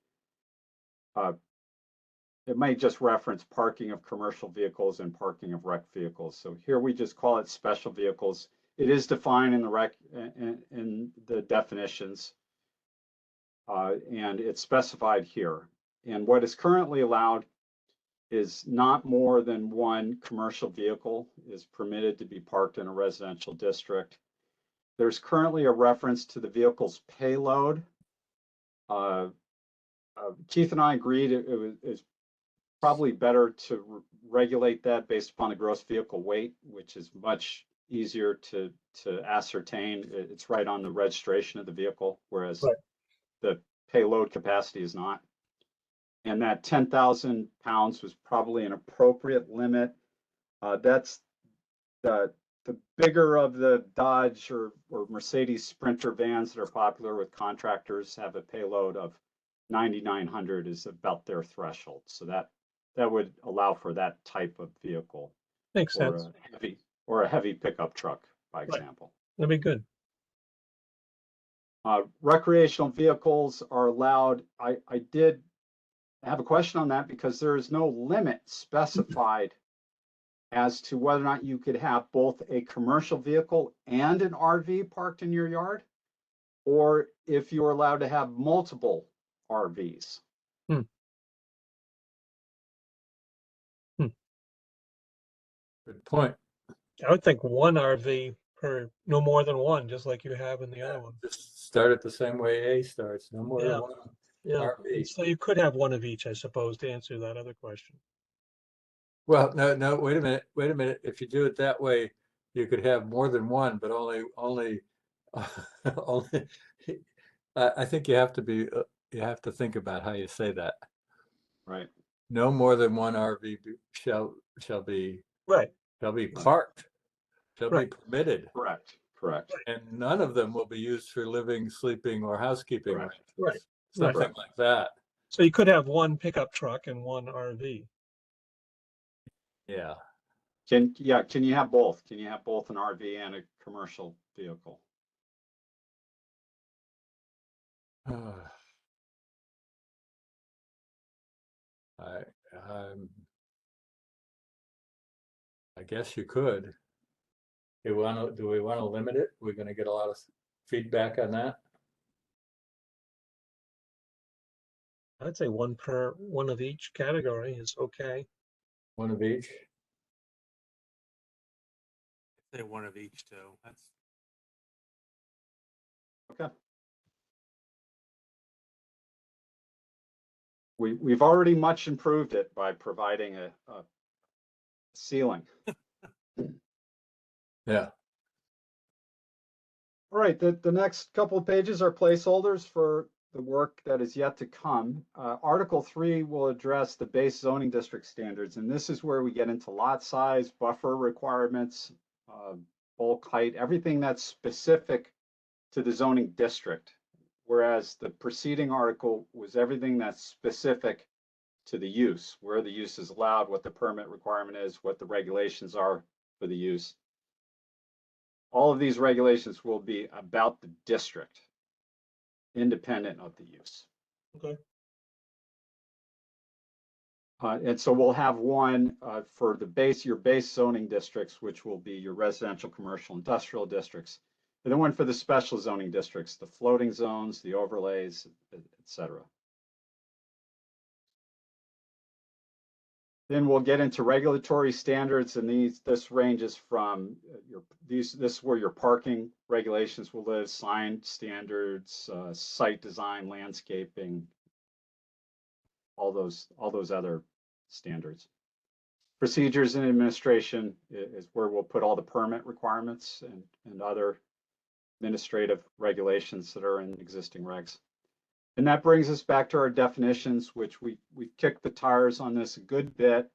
it may just reference parking of commercial vehicles and parking of rec vehicles. So here we just call it special vehicles. It is defined in the in the definitions, and it's specified here. And what is currently allowed is not more than one commercial vehicle is permitted to be parked in a residential district. There's currently a reference to the vehicle's payload. Keith and I agreed it's probably better to regulate that based upon the gross vehicle weight, which is much easier to ascertain. It's right on the registration of the vehicle, whereas Right. the payload capacity is not. And that 10,000 pounds was probably an appropriate limit. That's the bigger of the Dodge or Mercedes Sprinter vans that are popular with contractors have a payload of 9,900 is about their threshold. So that would allow for that type of vehicle. Makes or sense. a heavy pickup truck, by Right. example. That'd be good. Recreational vehicles are allowed. I did have a question on that because there is no limit specified as to whether or not you could have both a commercial vehicle and an RV parked in your yard, or if you're allowed to have multiple RVs. Good point. I would think one RV per, no more than one, just like you have in the other one. Just start it the same way A starts. No more Yeah. than one Yeah. RV. So you could have one of each, I suppose, to answer that other question. Well, no, wait a minute. If you do it that way, you could have more than one, but only, only. I think you have to be, you have to think about how you say that. Right. No more than one RV shall be Right, parked, shall be Right. permitted, Correct. Correct. and none of them will be used for living, sleeping, or housekeeping Correct. arrangements. Right. Something like that. so you could have one pickup truck and one RV. Yeah. Can you have both? Can you have both an RV and a commercial vehicle? I guess you could. Do we want to limit it? We're going to get a lot of feedback on that. I'd say one of each category is okay. One of each. Say one of each too. That's Okay. We've already much improved it by providing a ceiling. Yeah. All right, the next couple of pages are placeholders for the work that is yet to come. Article 3 will address the base zoning district standards, and this is where we get into lot size, buffer requirements, bulk height, everything that's specific to the zoning district. Whereas the preceding article was everything that's specific to the use, where the use is allowed, what the permit requirement is, what the regulations are for the use. All of these regulations will be about the district, independent of the use. Okay. And so we'll have one for your base zoning districts, which will be your residential, commercial, industrial districts, and then one for the special zoning districts, the floating zones, the overlays, et cetera. Then we'll get into regulatory standards, and this ranges from this is where your parking regulations will live, sign standards, site design, landscaping, all those other standards. Procedures and administration is where we'll put all the permit requirements and other administrative regulations that are in existing regs. And that brings us back to our definitions, which we kicked the tires on this a good bit.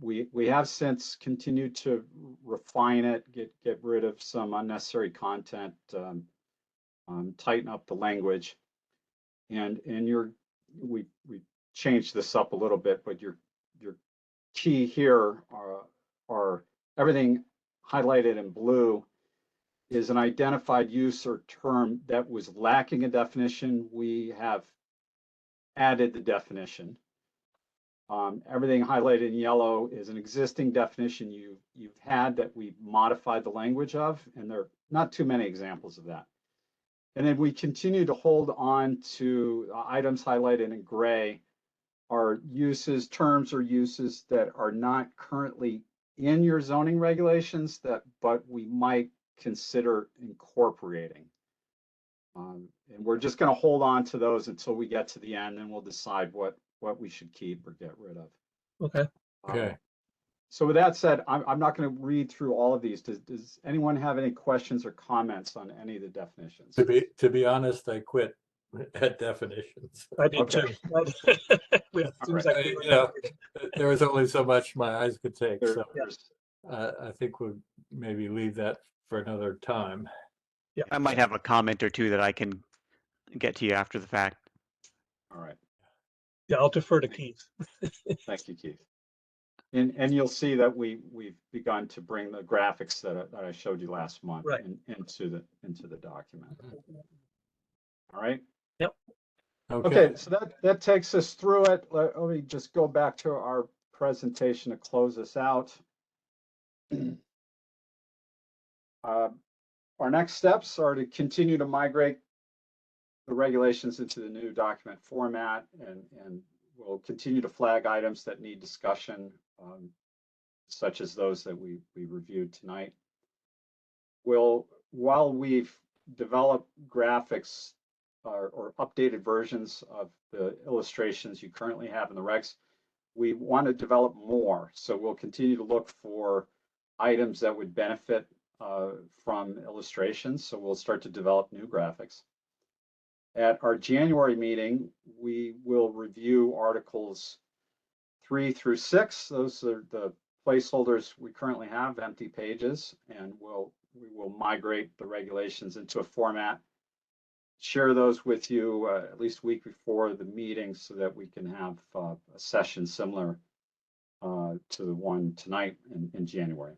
We have since continued to refine it, get rid of some unnecessary content, tighten up the language, and we changed this up a little bit, but your key here are everything highlighted in blue is an identified use or term that was lacking a definition. We have added the definition. Everything highlighted in yellow is an existing definition you've had that we modified the language of, and there are not too many examples of that. And then we continue to hold on to items highlighted in gray are terms or uses that are not currently in your zoning regulations but we might consider incorporating. And we're just going to hold on to those until we get to the end, and we'll decide what we should keep or get rid of. Okay. Okay. So with that said, I'm not going to read through all of these. Does anyone have any questions or comments on any of the definitions? To be honest, I quit at definitions. I did Okay. too. It seems like we were- There was only so much my eyes could take. So There's I think we'll maybe leave that for another time. Yeah. I might have a comment or two that I can get to you after the fact. all right. Yeah, I'll defer to Keith. Thank you, Keith. And you'll see that we've begun to bring the graphics that I showed you last month Right. into the document. All right. Yep. Okay, so that takes us through it. Let me just go back to our presentation to close this out. Our next steps are to continue to migrate the regulations into the new document format, and we'll continue to flag items that need discussion, such as those that we reviewed tonight. While we've developed graphics or updated versions of the illustrations you currently have in the regs, we want to develop more. So we'll continue to look for items that would benefit from illustrations. So we'll start to develop new graphics. at our January meeting, we will review Articles 3 through 6. Those are the placeholders we currently have, empty pages, and we will migrate the regulations into a format, share those with you at least a week before the meeting so that we can have a session similar to the one tonight in January.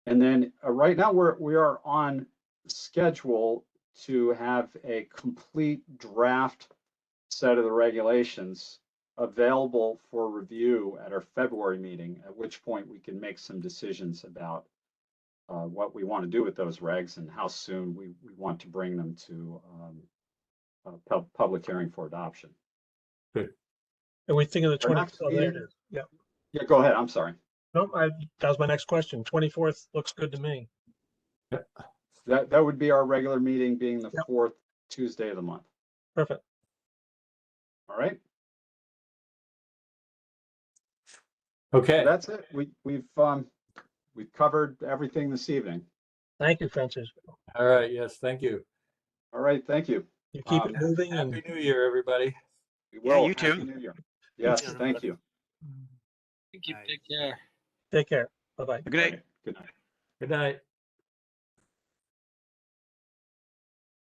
And then right now we are on schedule to have a complete draft set of the regulations available for review at our February meeting, at which point we can make some decisions about what we want to do with those regs and how soon we want to bring them to public hearing for adoption. And we think of the Our next 24th. Oh, there it meeting- is. Yeah. Yeah, go ahead. I'm sorry. No, that was my next question. 24th looks good to me. That would be our regular meeting, being the Yep. fourth Tuesday of the month. Perfect. All right. Okay. So that's it. We've covered everything this evening. Thank you, Francisco. All right. Yes. Thank you. All right. Thank you. You keep it moving Happy and New Year, everybody. We Yeah, will. you too. Happy New Year. Yes. Yeah, Thank you. Thank you. Take care. take care. Bye-bye. Good night. Okay, good night. Good night.